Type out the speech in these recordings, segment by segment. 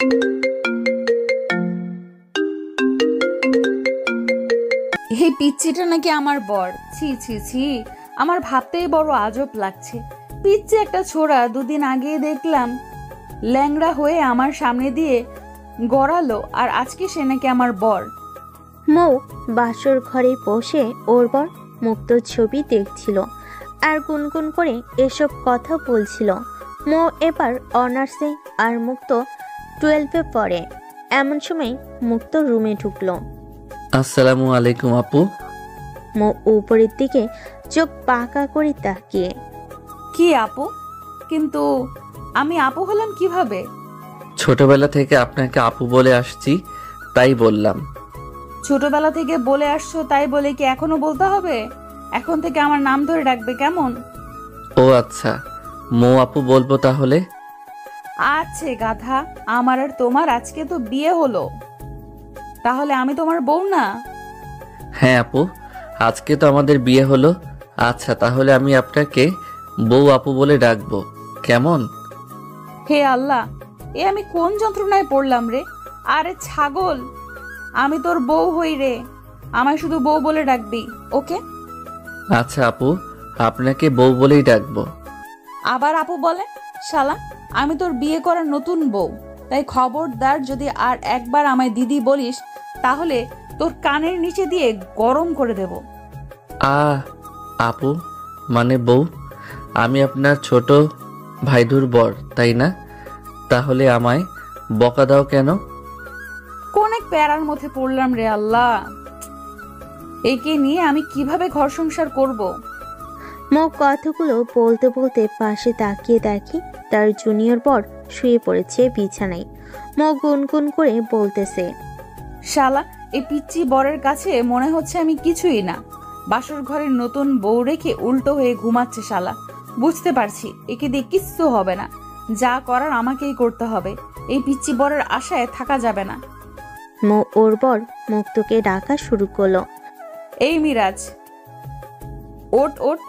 এই পিচ্চিটা নাকি আমার বর। ছি ছি ছি, আমার ভাবতেই বড় আজব লাগছে। পিচ্চি একটা ছোড়া, দুদিন আগে দেখলাম ল্যাংড়া হয়ে আমার সামনে দিয়ে গড়ালো, আর আজকে সে নাকি আমার বর। মৌ বাসর ঘরে বসে ওর বর মুক্তর ছবি দেখছিল আর গুনগুন করে এসব কথা বলছিল। মৌ এবার অনার্সে আর মুক্ত 12-এ পড়ে। এমন সময় মুক্ত রুমে ঢুকলো। আসসালামু আলাইকুম আপু। মৌ উপরের দিকে চোখ পাকা করে তাকিয়ে, কি আপু? কিন্তু আমি আপু হলাম কিভাবে? ছোটবেলা থেকে আপনাকে আপু বলে আসছি, তাই বললাম। ছোটবেলা থেকে বলে আসছো তাই বলে কি এখনো বলতে হবে? এখন থেকে আমার নাম ধরে ডাকবে কেমন? ও আচ্ছা, মৌ আপু বলবো তাহলে। আছে গাধা, আমার আর তোমার আজকে তো বিয়ে হলো, তাহলে আমি তোমার বউ না? হ্যাঁ আপু, আজকে তো আমাদের বিয়ে হলো। আচ্ছা তাহলে আমি আপনাকে বউ আপু বলে ডাকবো, কেমন? হে আল্লাহ, এ আমি কোন যন্ত্রণায় পড়লাম রে? আরে ছাগল, আমি তোর বউ হই রে, আমায় শুধু বউ বলে ডাকবি, ওকে? আচ্ছা আপু, আপনাকে বউ বলেই ডাকবো। আবার আপু বলে? শালা, আমি তোর বিয়ে করার নতুন বউ, তাই খবরদার যদি আর একবার আমায় দিদি বলিস তাহলে তোর কানের নিচে দিয়ে গরম করে দেব। আপু মানে বউ? আমি আপনার ছোট ভাইদুর বর, তাই না? তাহলে আমায় বকা দাও কেন? কোন এক প্যারার মধ্যে পড়লাম রে আল্লাহ, একে নিয়ে আমি কিভাবে ঘর সংসার করব? মৌ কথাগুলো বলতে বলতে পাশে তাকিয়ে দেখি তার জুনিয়র বর শুয়ে পড়েছে বিছানায়। মৌ গুনগুন করে বলতেছে, শালা, এই পিচ্চি বরের কাছে মনে হচ্ছে আমি কিছুই না। বাসর ঘরের নতুন বউ রেখে উল্টো হয়ে ঘুমাচ্ছে শালা। বুঝতে পারছি একে দিয়ে কিচ্ছু হবে না, যা করার আমাকেই করতে হবে। এই পিচ্চি বরের আশায় থাকা যাবে না। মৌ ওর বর মুক্তকে ডাকা শুরু করলো। এই মিরাজ, ওট ওট।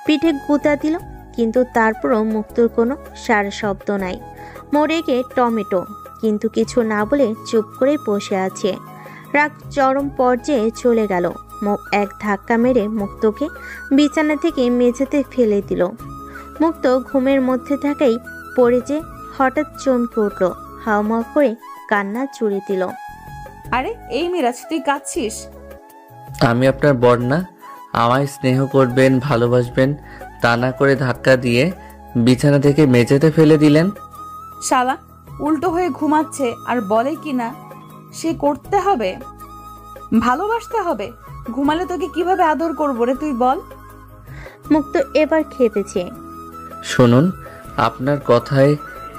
পিঠে গুঁতা দিল, কিন্তু তারপরও মুক্তর কোনো সারা শব্দ নাই। মোরেগে টমেটো, কিন্তু কিছু না বলে চুপ করে বসে আছে। রাগ চরম পর্যায়ে চলে গেল। মৌ এক ধাক্কা মেরে মুক্তকে বিছানা থেকে মেঝেতে ফেলে দিল। মুক্ত ঘুমের মধ্যে থাকাই পড়ে যে হঠাৎ চমকে উঠল, হাওমাও করে কান্না জুড়ে দিল। আরে এই মিরাজ, তুই কাঁদছিস? আমি আপনার বর না? আমায় স্নেহ করবেন, ভালোবাসবেন, তা না করে ধাক্কা দিয়ে বিছানা থেকে মেঝেতে ফেলে দিলেন। শালা, উল্টো হয়ে ঘুমাচ্ছে আর বলে কিনা সে করতে হবে, ভালোবাসতে হবে। ঘুমালে তোকে কিভাবে আদর করবো রে, তুই বল? মুক্ত এবার খেপেছে। শুনুন, আপনার কথায়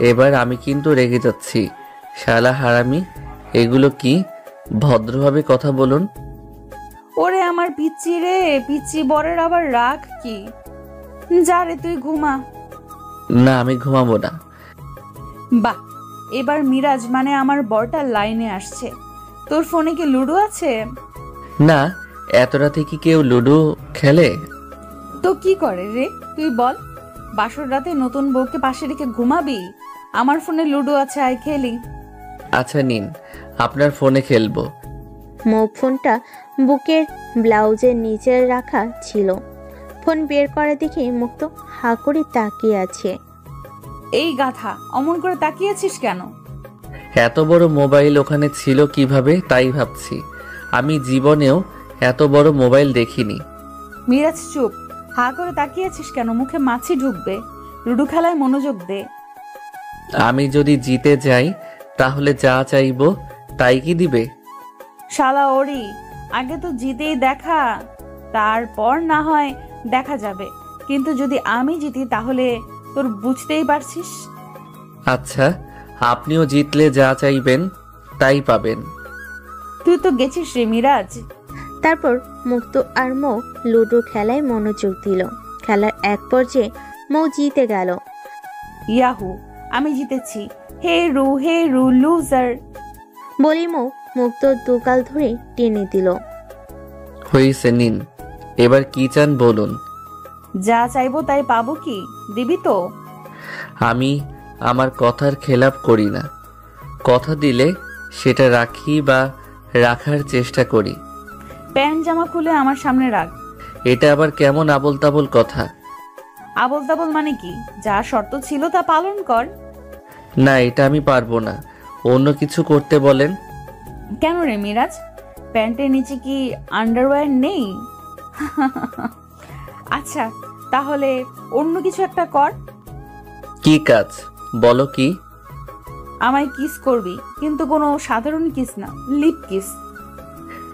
এবার আমি কিন্তু রেগে যাচ্ছি। শালা হারামি, এগুলো কি? ভদ্রভাবে কথা বলুন। ওরে আমার পিচ্চি রে, পিচ্চি বরের আবার রাগ কি? যা রে, তুই ঘুমা। না, আমি ঘুমাবো না। বাহ, এবার মিরাজ মানে আমার বরটা লাইনে আসছে। তোর ফোনে কি লুডো আছে? না, এত রাতে কি কেউ লুডো খেলে? তো কি করে রে, তুই বল? বাসর রাতে নতুন বউকে পাশে রেখে ঘুমাবি? আমার ফোনে লুডো আছে, আয় খেলি। আচ্ছা নিন, আপনার ফোনে খেলবো। মৌ ফোনটা বুকের ব্লাউজের নিচে রাখা ছিল। ফোন বের করে দেখে মুক্ত হা করে তাকিয়ে আছে। এই গাধা, অমন করে তাকিয়েছিস কেন? এত বড় মোবাইল ওখানে ছিল কিভাবে তাই ভাবছি। আমি জীবনেও এত বড় মোবাইল দেখিনি। মিরাজ চুপ, হা করে তাকিয়েছিস কেন? মুখে মাছি ঢুকবে। লুডো খেলায় মনোযোগ দে। আমি যদি জিতে যাই তাহলে যা চাইবো তাই কি দিবে? শালা ওরি, আগে তো জিতেই দেখা, তারপর না হয় দেখা যাবে। কিন্তু যদি আমি জিতি তাহলে তোর বুঝতেই পারছিস। আচ্ছা, আপনিও জিতলে যা চাইবেন তাই পাবেন। তুই তো গেছিস রে মিরাজ। তারপর মুক্ত আর মৌ লুডো খেলায় মনোযোগ দিল। খেলার এক পর্যায়ে মৌ জিতে গেল। ইয়াহু, আমি জিতেছি। হে রু লুজার। বলি মৌ মুক্ত দুগাল ধরে টেনে দিল। হয়েছে, নিন। এবার কি চান বলুন। যা চাইবো তাই পাবো কি? দিবি তো? আমি আমার কথার খেলাপ করি না। কথা দিলে সেটা রাখি বা রাখার চেষ্টা করি। প্যান্ট জামা খুলে আমার সামনে রাখ। এটা আবার কেমন আবোল তাবোল কথা? আবল তাবল মানে কি? যা শর্ত ছিল তা পালন কর। না, এটা আমি পারবো না। অন্য কিছু করতে বলেন। কেন রে মিরাজ, প্যান্টের নিচে কি আন্ডারওয়্যার নেই? আচ্ছা, তাহলে অন্য কিছু একটা কর। কি কাজ বলো? কি? আমায় কিস করবি, কিন্তু কোনো সাধারণ কিস না, লিপ কিস।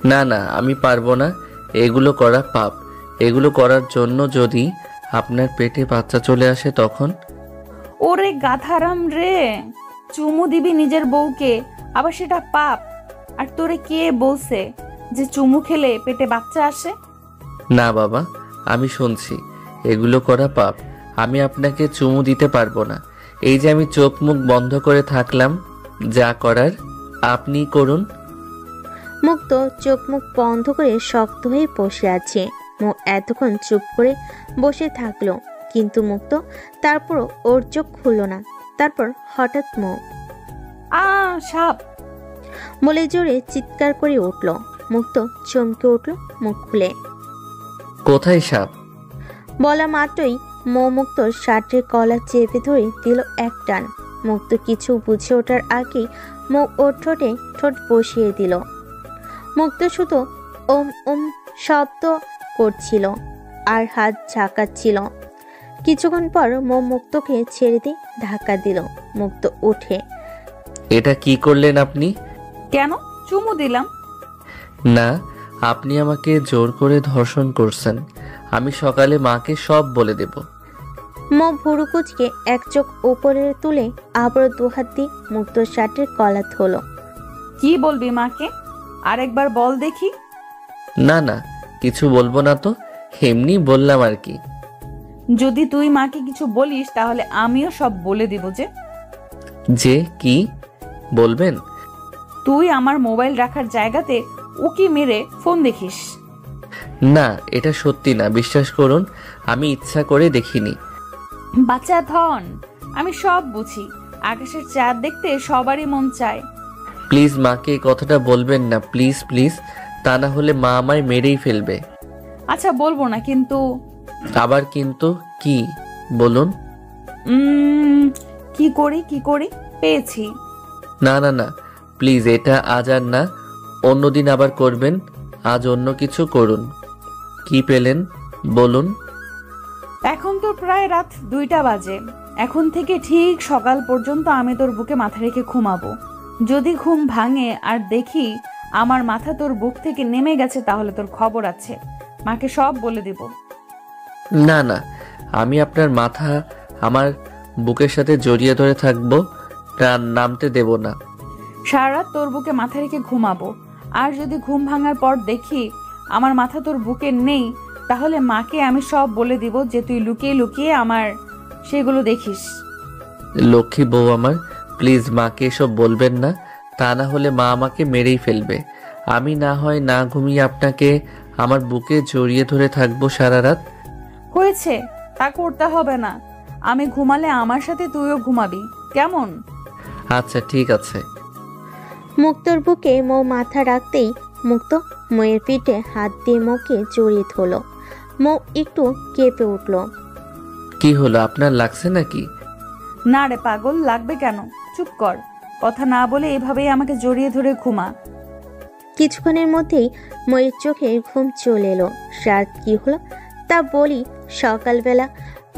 না না, আমি পারবো না। এগুলো করা পাপ। এগুলো করার জন্য যদি আপনার পেটে বাচ্চা চলে আসে তখন? ওরে গাধারাম রে, চুমু দিবি নিজের বউকে, আবার সেটা পাপ? আর তোরে কে বলছে যে চুমু খেলে পেটে বাচ্চা আসে? না বাবা, আমি শুনছি এগুলো করা পাপ। আমি আপনাকে চুমু দিতে পারবো না। এই যে আমি চোখ মুখ বন্ধ করে থাকলাম, যা করার আপনি করুন। মুক্ত চোখ মুখ বন্ধ করে শক্ত হয়ে বসে আছে। মো এতক্ষণ চুপ করে বসে থাকলো, কিন্তু মুক্ত তারপরও ওর চোখ খুলল না। তারপর হঠাৎ মো সাপ! বলে জোরে চিৎকার করে উঠল। মুক্ত চমকে উঠল মুখ খুলে। কোথায় সাপ? বলা মাত্রই মো মুক্তর শার্টের কলার চেপে ধরে দিল এক টান। মুক্ত কিছু বুঝে ওঠার আগেই মো ওর ঠোঁটে ঠোঁট বসিয়ে দিল। মুক্ত শুধু ওম ওম শব্দ করছিল আর হাত ঝাঁকাচ্ছিল। কিছুক্ষণ পর মো মুক্তকে ছেড়ে দিয়ে ধাক্কা দিল। মুক্ত উঠে। এটা কি করলেন আপনি? কেন? চুমু দিলাম। না, আপনি আমাকে জোর করে ধর্ষণ করছেন। আমি সকালে মাকে সব বলে দেব। মো ভুরু কুচকে এক চোখ উপরে তুলে আবারও দুহাত দিয়ে মুক্ত শার্টের কলা ধরল। কি বলবি মাকে? আরেকবার বল দেখি। না না, কিছু বলবো না তো, এমনি বললাম আর কি। যদি তুই মাকে কিছু বলিস তাহলে আমিও সব বলে দিব। যে কি বলবেন? তুই আমার মোবাইল রাখার জায়গাতে উকি মেরে ফোন দেখিস। না, এটা সত্যি না, বিশ্বাস করুন। আমি ইচ্ছা করে দেখিনি। বাচ্চা ধন, আমি সব বুঝি। আকাশের চাঁদ দেখতে সবারই মন চায়। প্লিজ মাকে এই কথাটা বলবেন না, প্লিজ প্লিজ। তা না হলে মা আমায় মেরেই ফেলবে। আচ্ছা বলবো না, কিন্তু আবার কিন্তু কি? বলুন। কি করি পেয়েছি। না না না, প্লিজ, এটা আজ আর না, অন্যদিন আবার করবেন। আজ অন্য কিছু করুন। কি পেলেন বলুন। এখন তো প্রায় রাত 2টা বাজে। এখন থেকে ঠিক সকাল পর্যন্ত আমি তোর বুকে মাথা রেখে ঘুমাবো। যদি ঘুম ভাঙে আর দেখি আমার মাথা তোর বুক থেকে নেমে গেছে, তাহলে তোর খবর আছে। মাকে সব বলে দেব। না না, আমি আপনার মাথা আমার বুকের সাথে জড়িয়ে ধরে থাকবো, প্রাণ নামতে দেব না। সারা রাত তোর বুকে মাথা রেখে ঘুমাবো। আর যদি ঘুম ভাঙার পর দেখি আমার মাথা তোর বুকে নেই, তাহলে মাকে আমি সব বলে দিব যে তুই লুকিয়ে লুকিয়ে আমার সেগুলো দেখিস। লক্ষ্মী বউ আমার, প্লিজ মাকে এসব বলবেন না। তা না হলে মা আমাকে মেরেই ফেলবে। আমি না হয় না ঘুমিয়ে আপনাকে আমার বুকে জড়িয়ে ধরে থাকবো সারা রাত। হয়েছে, তা করতে হবে না। আমি ঘুমালে আমার সাথে তুইও ঘুমাবি, কেমন? আচ্ছা ঠিক আছে। মুক্তর বুকে মো মাথা রাখতেই মুক্ত মোয়ের পিঠে হাত দিয়ে মোকে জড়িয়ে ধরল। মো একটু কেঁপে উঠল। কি হলো, আপনার লাগছে নাকি? না রে পাগল, লাগবে কেন? চুপ কর, কথা না বলে এভাবেই আমাকে জড়িয়ে ধরে ঘুমা। কিছুক্ষণের মধ্যেই মোয়ের চোখে ঘুম চলে এলো। রাত কি হলো তা বলি। সকালবেলা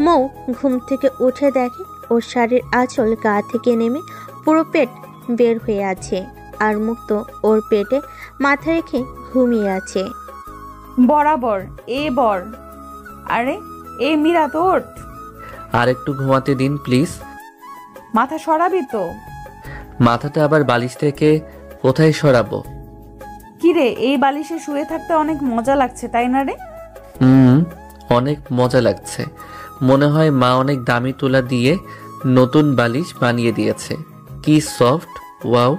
মৌ ঘুম থেকে উঠে দেখে ওর শাড়ির আঁচল গা থেকে নেমে পুরো পেট বের হয়ে আছে, আর মুক্ত ওর পেটে মাথা রেখে ঘুমিয়ে আছে। বরাবর এ বর। আরে এ মীরা, তোর আর একটু ঘুমাতে দিন প্লিজ। মাথা সরাবি তো? মাথাটা আবার বালিশ থেকে কোথায় সরাবো? কিরে, এই বালিশে শুয়ে থাকতে অনেক মজা লাগছে, তাই না রে? অনেক মজা লাগছে। মনে হয় মা অনেক দামি তুলা দিয়ে নতুন বালিশ বানিয়ে দিয়েছে। কি সফট, ওয়াও।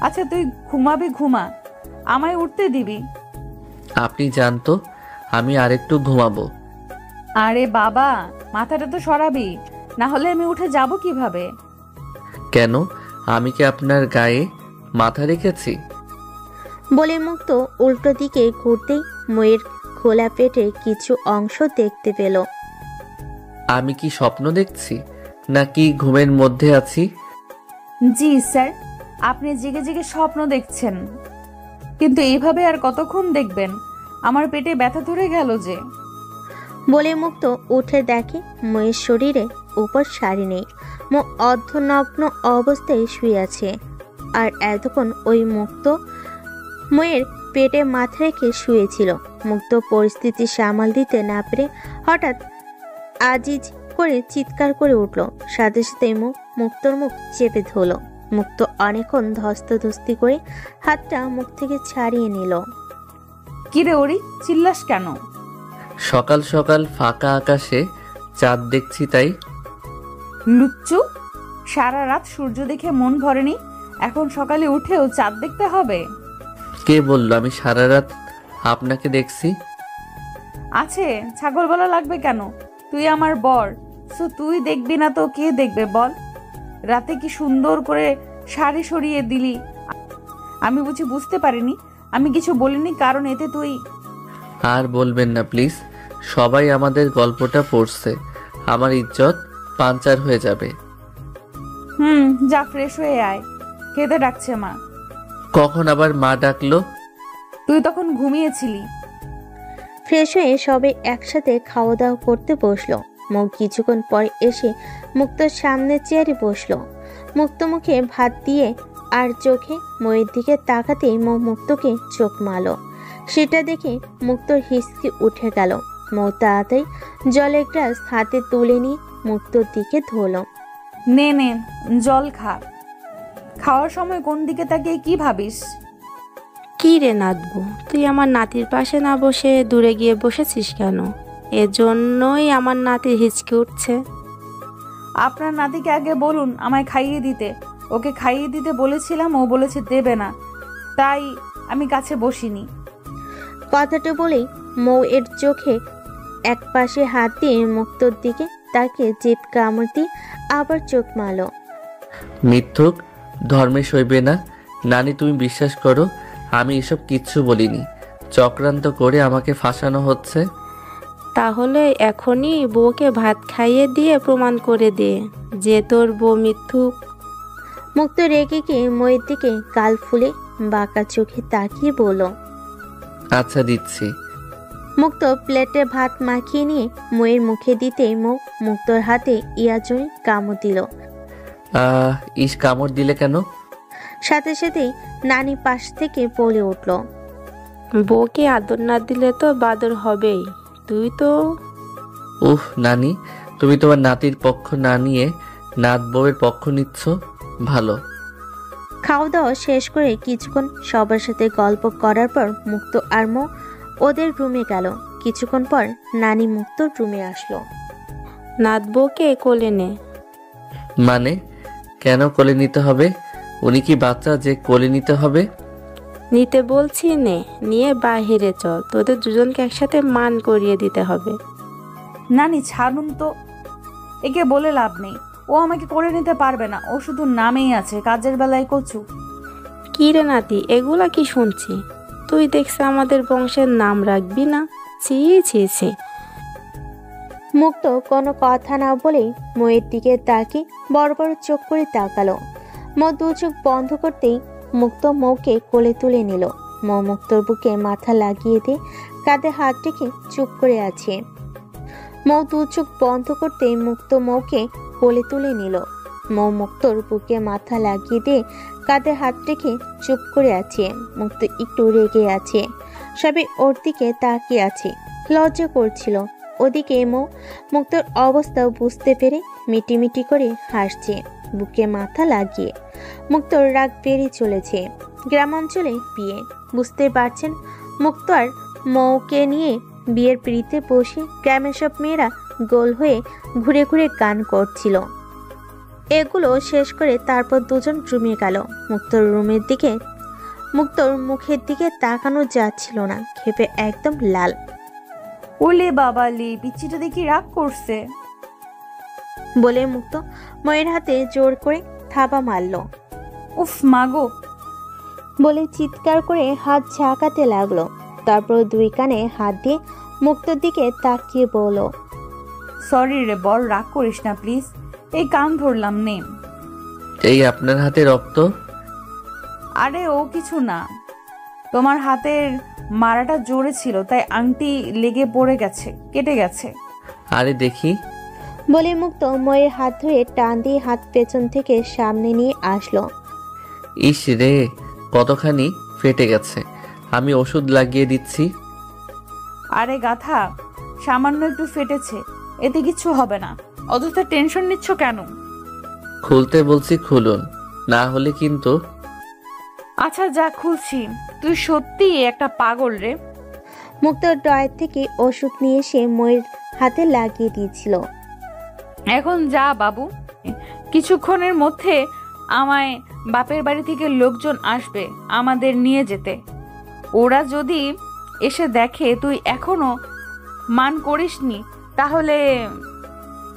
আচ্ছা তুই ঘুমাবি, ঘুমা, আমায় উঠতে দিবি? আপনি জানতো আমি আরেকটু ঘুমাবো। আরে বাবা, মাথাটা তো সরাবি, না হলে আমি উঠে যাব কিভাবে? কেন, আমি কি আপনার গায়ে মাথা রেখেছি? বলে মুক্ত উল্টো দিকে ঘুরতেই ময়ের খোলা পেটে কিছু অংশ দেখতে পেল। আমি কি স্বপ্ন দেখছি নাকি ঘুমের মধ্যে আছি? জি স্যার, আপনি জেগে জেগে স্বপ্ন দেখছেন, কিন্তু এইভাবে আর কতক্ষণ দেখবেন? আমার পেটে ব্যথা ধরে গেল যে। বলে মুক্ত উঠে দেখে ময়ের শরীরে উপর শাড়ি নেই। অর্ধনগ্ন অবস্থায় শুয়ে আছে। আর এতক্ষণ ওই মুক্ত ময়ের পেটে মাথা রেখে শুয়েছিল। মুক্ত পরিস্থিতি সামাল দিতে না পেরে হঠাৎ আজিজ করে চিৎকার করে উঠল। সাথে সাথে মুক্তর মুখ চেপে ধরল। মুক্ত অনেকক্ষণ ধস্তাধস্তি করে হাতটা মুখ থেকে ছাড়িয়ে নিল। কিরে ওরি, চিল্লাস কেন? সকাল সকাল ফাঁকা আকাশে চাঁদ দেখছি তাই। লুচ্চু, সারা রাত সূর্য দেখে মন ভরেনি, এখন সকালে উঠেও চাঁদ দেখতে হবে? কে বললো আমি সারা রাত আপনাকে দেখছি? আছে, ছাগল বলা লাগবে কেন? তুই আমার বর, সো তুই দেখবি না তো কে দেখবে বল? রাতে কি সুন্দর করে শাড়ি সরিয়ে দিলি, আমি বুঝি বুঝতে পারিনি? আমি কিছু বলিনি কারণ এতে তুই। আর বলবেন না প্লিজ, সবাই আমাদের গল্পটা পড়ছে, আমার ইজ্জত পাঞ্চার হয়ে যাবে। যা ফ্রেশ হয়ে আয়, খেতে ডাকছে মা। কখন আবার মা ডাকলো? তুই তখন ঘুমিয়েছিলি। ফ্রেশ হয়ে সবে একসাথে খাওয়া দাওয়া করতে বসলো। মুখ কিছুক্ষণ পর এসে মুক্তর সামনে চেয়ারে বসলো। মুক্ত মুখে ভাত দিয়ে আর চোখে ময়ের দিকে তাকাতেই মুক্তকে চোখ মারলো। সেটা দেখে মুক্তর হিসকি উঠে গেল। মৌ তাড়াতাড়ি জলের গ্লাস হাতে তুলে নিয়ে মুক্তর দিকে ধরল। নে নে, জল খা। খাওয়ার সময় কোন দিকে তাকিয়ে কি ভাবিস? কি রে নাতবু, তুই আমার নাতির পাশে না বসে দূরে গিয়ে বসেছিস কেন? এজন্যই আমার নাতির হিচকি উঠছে। আপনার নাতিকে আগে বলুন আমায় খাইয়ে দিতে। ওকে খাইয়ে দিতে বলেছিলাম, ও বলেছে দেবে না, তাই আমি কাছে বসিনি। কথাটা বলেই মৌ এর চোখে এক পাশে হাত দিয়ে মুক্তর দিকে তাকে জিভ কামড় দিয়ে আবার চোখ মারল। মিথ্যুক, ধর্মে সইবে না। নানি তুমি বিশ্বাস করো, আমি এসব কিচ্ছু বলিনি। চক্রান্ত করে আমাকে ফাঁসানো হচ্ছে। তাহলে এখনই বউকে ভাত খাইয়ে দিয়ে প্রমাণ করে দে যে তোর বউ মিথ্যুক। মুক্ত রেগে গিয়ে ময়ের দিকে গাল ফুলে বাঁকা চোখে তাকিয়ে বলল। আচ্ছা দিচ্ছি। মুক্ত প্লেটে ভাত মাখিয়ে নিয়ে ময়ের মুখে দিতেই মুক্তর হাতে ইয়াজনে কামড় দিল। ইস, কামড় দিলে কেন? সাথে সাথেই নানি পাশ থেকে বলে উঠল। বউকে আদর না দিলে তো বাদর হবেই। তুই তো। নানি, তুমি তোমার নাতির পক্ষ না নিয়ে নাত বউয়ের পক্ষ নিচ্ছ, ভালো। খাওয়া দাওয়া শেষ করে কিছুক্ষণ সবার সাথে গল্প করার পর মুক্ত আর মৌ ওদের রুমে গেল। কিছুক্ষণ পর নানি মুক্তর রুমে আসলো। নাত বউকে কোলে নে। মানে কেন কোলে নিতে হবে? উনি কি বাচ্চা যে কোলে নিতে হবে? নিতে বলছি নে, নিয়ে বাহিরে চল, তোদের দুজনকে একসাথে মান করিয়ে দিতে হবে। নানি ছাড়ুন তো, একে বলে লাভ নেই। ও আমাকে করে নিতে পারবে না, ও শুধু নামেই আছে, কাজের বেলায় কচু। কি রে নাতি, এগুলা কি শুনছি? তুই দেখছি আমাদের বংশের নাম রাখবি না? ছি ছি ছি। মুক্ত কোনো কথা না বলেই ময়ের দিকে তাকিয়ে বড় বড় চোখ করে তাকালো। মৌ দু চোখ বন্ধ করতেই মুক্ত মৌকে কোলে তুলে নিল। মৌ মুক্তর বুকে মাথা লাগিয়ে দিয়ে কাঁধে হাত রেখে চুপ করে আছে। মৌ দু চোখ বন্ধ করতেই মুক্ত মৌকে কোলে তুলে নিল। মৌ মুক্তর বুকে মাথা লাগিয়ে দিয়ে কাঁধে হাত রেখে চুপ করে আছে। মুক্ত একটু রেগে আছে, সবাই ওর দিকে তাকিয়ে আছে, লজ্জা করছিল। ওদিকে মৌ মুক্তর অবস্থা বুঝতে পেরে মিটিমিটি করে হাসছে বুকে মাথা লাগিয়ে। মুক্তর রাগ বেড়ে চলেছে। গ্রামাঞ্চলে বিয়ে, বুঝতে পারছেন। মুক্ত আর মৌকে নিয়ে বিয়ের পিড়িতে বসে গ্রামের সব মেয়েরা গোল হয়ে ঘুরে ঘুরে গান করছিল। এগুলো শেষ করে তারপর দুজন রুমে গেল। মুক্তর মুখের দিকে তাকানো যাচ্ছিল না, ক্ষেপে একদম লাল। ওলে বাবালি, পিচ্চিটা দেখি রাগ করছে বলে মুক্ত ময়ের হাতে জোর করে থাবা মারল। উফ মাগো। বলে চিৎকার করে হাত ঝাঁকাতে লাগলো। তারপর দুই কানে হাত দিয়ে মুক্তোর দিকে তাকিয়ে বলল, সরি রে বর, রাগ করিস না প্লিজ। এই কান ধরলাম নে। এই আপনার হাতে রক্ত? আরে ও কিছু না, তোমার হাতের মারাটা জোরে ছিল তাই আংটি লেগে পড়ে গেছে, কেটে গেছে। আরে দেখি। বলে মুক্ত ময়ের হাত ধরে টান দিয়ে হাত পেছন থেকে সামনে নিয়ে আসলো। ইস রে, কতখানি ফেটে গেছে। আমি ওষুধ লাগিয়ে দিচ্ছি। আরে গাথা, সামান্য একটু ফেটেছে, এতে কিছু হবে না, অযথা টেনশন নিচ্ছ কেন? খুলতে বলছি খুলুন, না হলে কিন্তু। আচ্ছা যা, খুলছি। তুই সত্যি একটা পাগল রে। মুক্ত ড্রয়ার থেকে ওষুধ নিয়ে এসে ময়ের হাতে লাগিয়ে দিয়েছিল। এখন যা বাবু, কিছুক্ষণের মধ্যে আমায় বাপের বাড়ি থেকে লোকজন আসবে আমাদের নিয়ে যেতে। ওরা যদি এসে দেখে তুই এখনো মান করিসনি তাহলে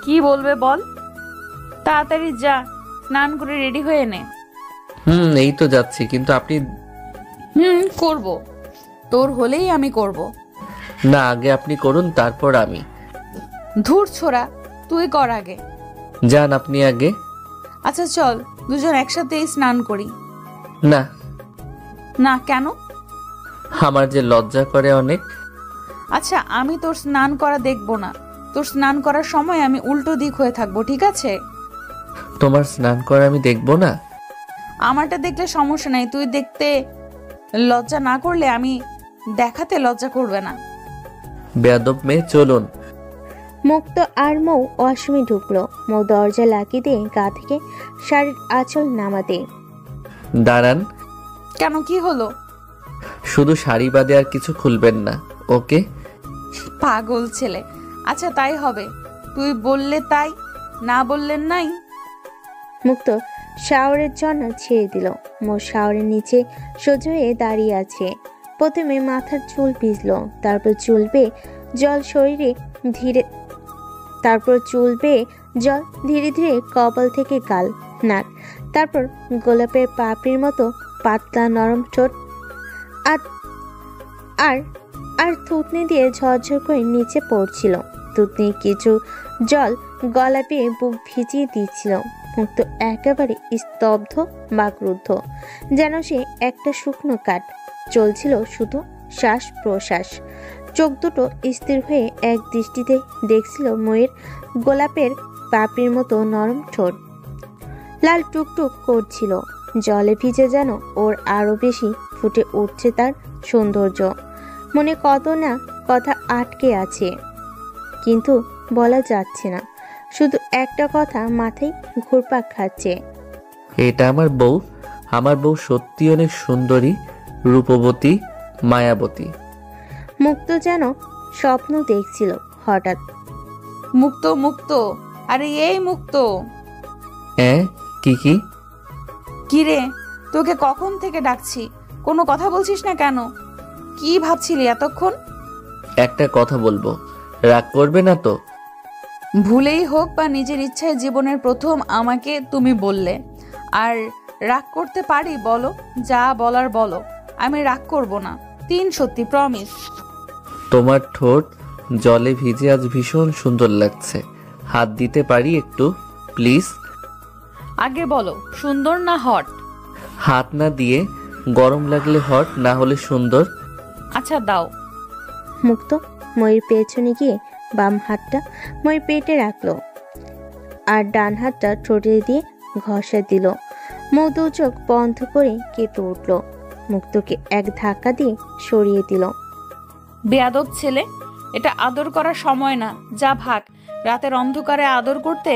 কি বলবে বল? তাড়াতাড়ি যা, স্নান করে রেডি হয়ে নে। এই তো যাচ্ছি, কিন্তু আপনি। করব, তোর হলেই আমি করব। না, আগে আপনি করুন, তারপর আমি। ধুর ছোড়া, তুই কর আগে। যান আপনি আগে। আচ্ছা চল, দুজন একসাথেই স্নান করি। না। না কেন? আমার যে লজ্জা করে অনেক। আচ্ছা আমি তোর স্নান করা দেখবো না। তোর স্নান করার সময় আমি উল্টো দিক হয়ে থাকবো, ঠিক আছে? তোমার স্নান করা আমি দেখবো না? আমারটা দেখলে সমস্যা নাই, তুই দেখতে লজ্জা না করলে আমি দেখাতে লজ্জা করবে না। বেয়াদব মেয়ে, চলুন। মুক্ত আর মৌ ওয়াশরুমে ঢুকলো। মৌ দরজা লাগিয়ে দিয়ে গা থেকে শাড়ির আঁচল নামাতে। দাঁড়ান। কেন, কি হলো? শুধু শাড়ি বাদে আর কিছু খুলবেন না, ওকে? পাগল ছেলে। আচ্ছা তাই হবে, তুই বললে তাই, না বললেন নাই। মুক্ত শাওয়ারের জন্য ছেড়ে দিল। মৌ শাওয়ারের নিচে সোজা হয়ে দাঁড়িয়ে আছে। প্রথমে মাথার চুল ভিজলো, তারপর চুল বেয়ে জল শরীরে ধীরে জল ধীরে ধীরে কপাল থেকে গাল, নাক, তারপর গোলাপের পাপড়ির মতো পাতলা নরম ঠোঁট আর আর থুতনি দিয়ে ঝরঝর করে নিচে পড়ছিল। থুতনি কিছু জল গলা পেয়ে বুক ভিজিয়ে দিচ্ছিল। মুক্ত একেবারে স্তব্ধ বা ক্রুদ্ধ, যেন সে একটা শুকনো কাঠ। চলছিল শুধু শ্বাস প্রশ্বাস। চোখ দুটো স্থির হয়ে এক দৃষ্টিতে দেখছিল ময়ের গোলাপের পাপড়ির মতো নরম ঠোঁট। লাল টুকটুক করছিল, জলে ভিজে যেন ওর আরো বেশি ফুটে উঠছে তার সৌন্দর্য। মনে কত না কথা আটকে আছে, কিন্তু বলা যাচ্ছে না। শুধু একটা কথা মাথায় ঘুরপাক খাচ্ছে। এটা আমার বউ। আমার বউ সত্যি অনেক সুন্দরী, রূপবতী, মায়াবতী। মুক্ত যেন স্বপ্ন দেখছিল হঠাৎ। মুক্ত, মুক্ত, আরে এই মুক্ত। হ্যাঁ, কি? কি রে, তোকে কখন থেকে ডাকছি, কোনো কথা বলছিস না কেন? কি ভাবছিলি এতক্ষণ? একটা কথা বলবো, রাগ করবে না তো? ভুলেই হোক বা নিজের ইচ্ছায় জীবনের প্রথম আমাকে তুমি বললে, আর রাগ করতে পারি? বলো, যা বলার বলো, আমি রাগ করব না। সত্যি, প্রমিস। তোমার ঠোঁট জলে ভিজে আজ ভীষণ সুন্দর লাগছে। হাত দিতে পারি একটু, প্লিজ? আগে বলো, সুন্দর না হট? হাত না দিয়ে, গরম লাগলে হট, না হলে সুন্দর। আচ্ছা দাও। মুক্ত ময়ের পেছনে গিয়ে বাম হাতটা ময়ের পেটে রাখলো, আর ডান হাতটা ঠোঁটে দিয়ে ঘষা দিল। মৌ দু চোখ বন্ধ করে কেঁপে উঠল। মুক্তকে এক ধাক্কা দিয়ে সরিয়ে দিল। বেয়াদব ছেলে, এটা আদর করার সময় না, যা ভাগ। রাতের অন্ধকারে আদর করতে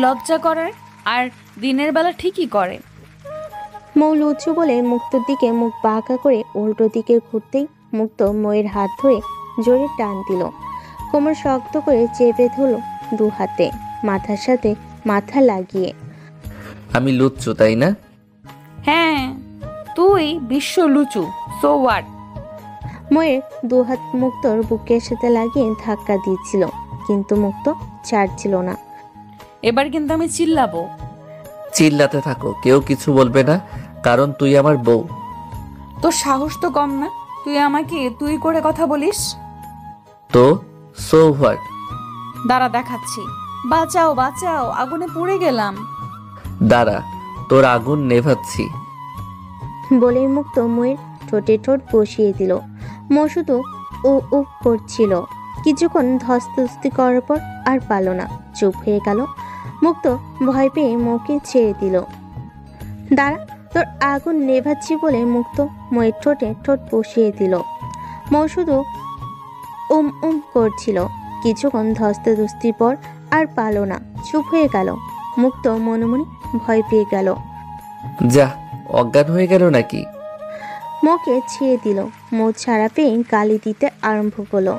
লজ্জা করে, আর দিনের বেলা ঠিকই করে। মৌ লুচু বলে মুক্তর দিকে মুখ বাঁকা করে উল্টো দিকে ঘুরতেই মুক্ত ময়ের হাত ধরে জোরে টান দিল। কোমর শক্ত করে চেপে ধরল দু হাতে, মাথার সাথে মাথা লাগিয়ে। আমি লুচ্চু, তাই না? হ্যাঁ, তুই বিশ্ব লুচু, সো হোয়াট? ময়ের দু হাত মুক্তর বুকের সাথে লাগিয়ে ধাক্কা দিচ্ছিল, কিন্তু মুক্ত ছাড়ছিল না। এবার কিন্তু আমি চিল্লাবো। চিল্লাতে থাকো, কেউ কিছু বলবে না। কারণ তুই আমার বউ। তোর সাহস তো কম না, তুই আমাকে তুই করে কথা বলিস। তো সো হোয়াট? দাঁড়া দেখাচ্ছি। বাঁচাও বাঁচাও, আগুনে পুড়ে গেলাম। দাঁড়া, তোর আগুন নেভাচ্ছি। বলেই মুক্ত ময়ের ঠোঁটে ঠোঁট বসিয়ে দিল। মো শুধু ও উপ করছিল। কিছুক্ষণ ধস্তাধস্তি করার পর আর পারল না, চুপ হয়ে গেল। মুক্ত ভয় পেয়ে মোকে ছেড়ে দিল। দাঁড়া, তোর আগুন নেভাচ্ছি বলে মুক্ত ময়ের ঠোঁটে ঠোঁট বসিয়ে দিল। মো শুধু করছিল। কিছুক্ষণ ধস্তাধস্তির পর আর পারল না, চুপ হয়ে গেল। মুক্ত মনে মনে ভয় পেয়ে গেল। যা, অজ্ঞান হয়ে গেল নাকি? মোকে ছেড়ে দিল। মো ছাড়া পেয়ে গালি দিতে আরম্ভ করলো।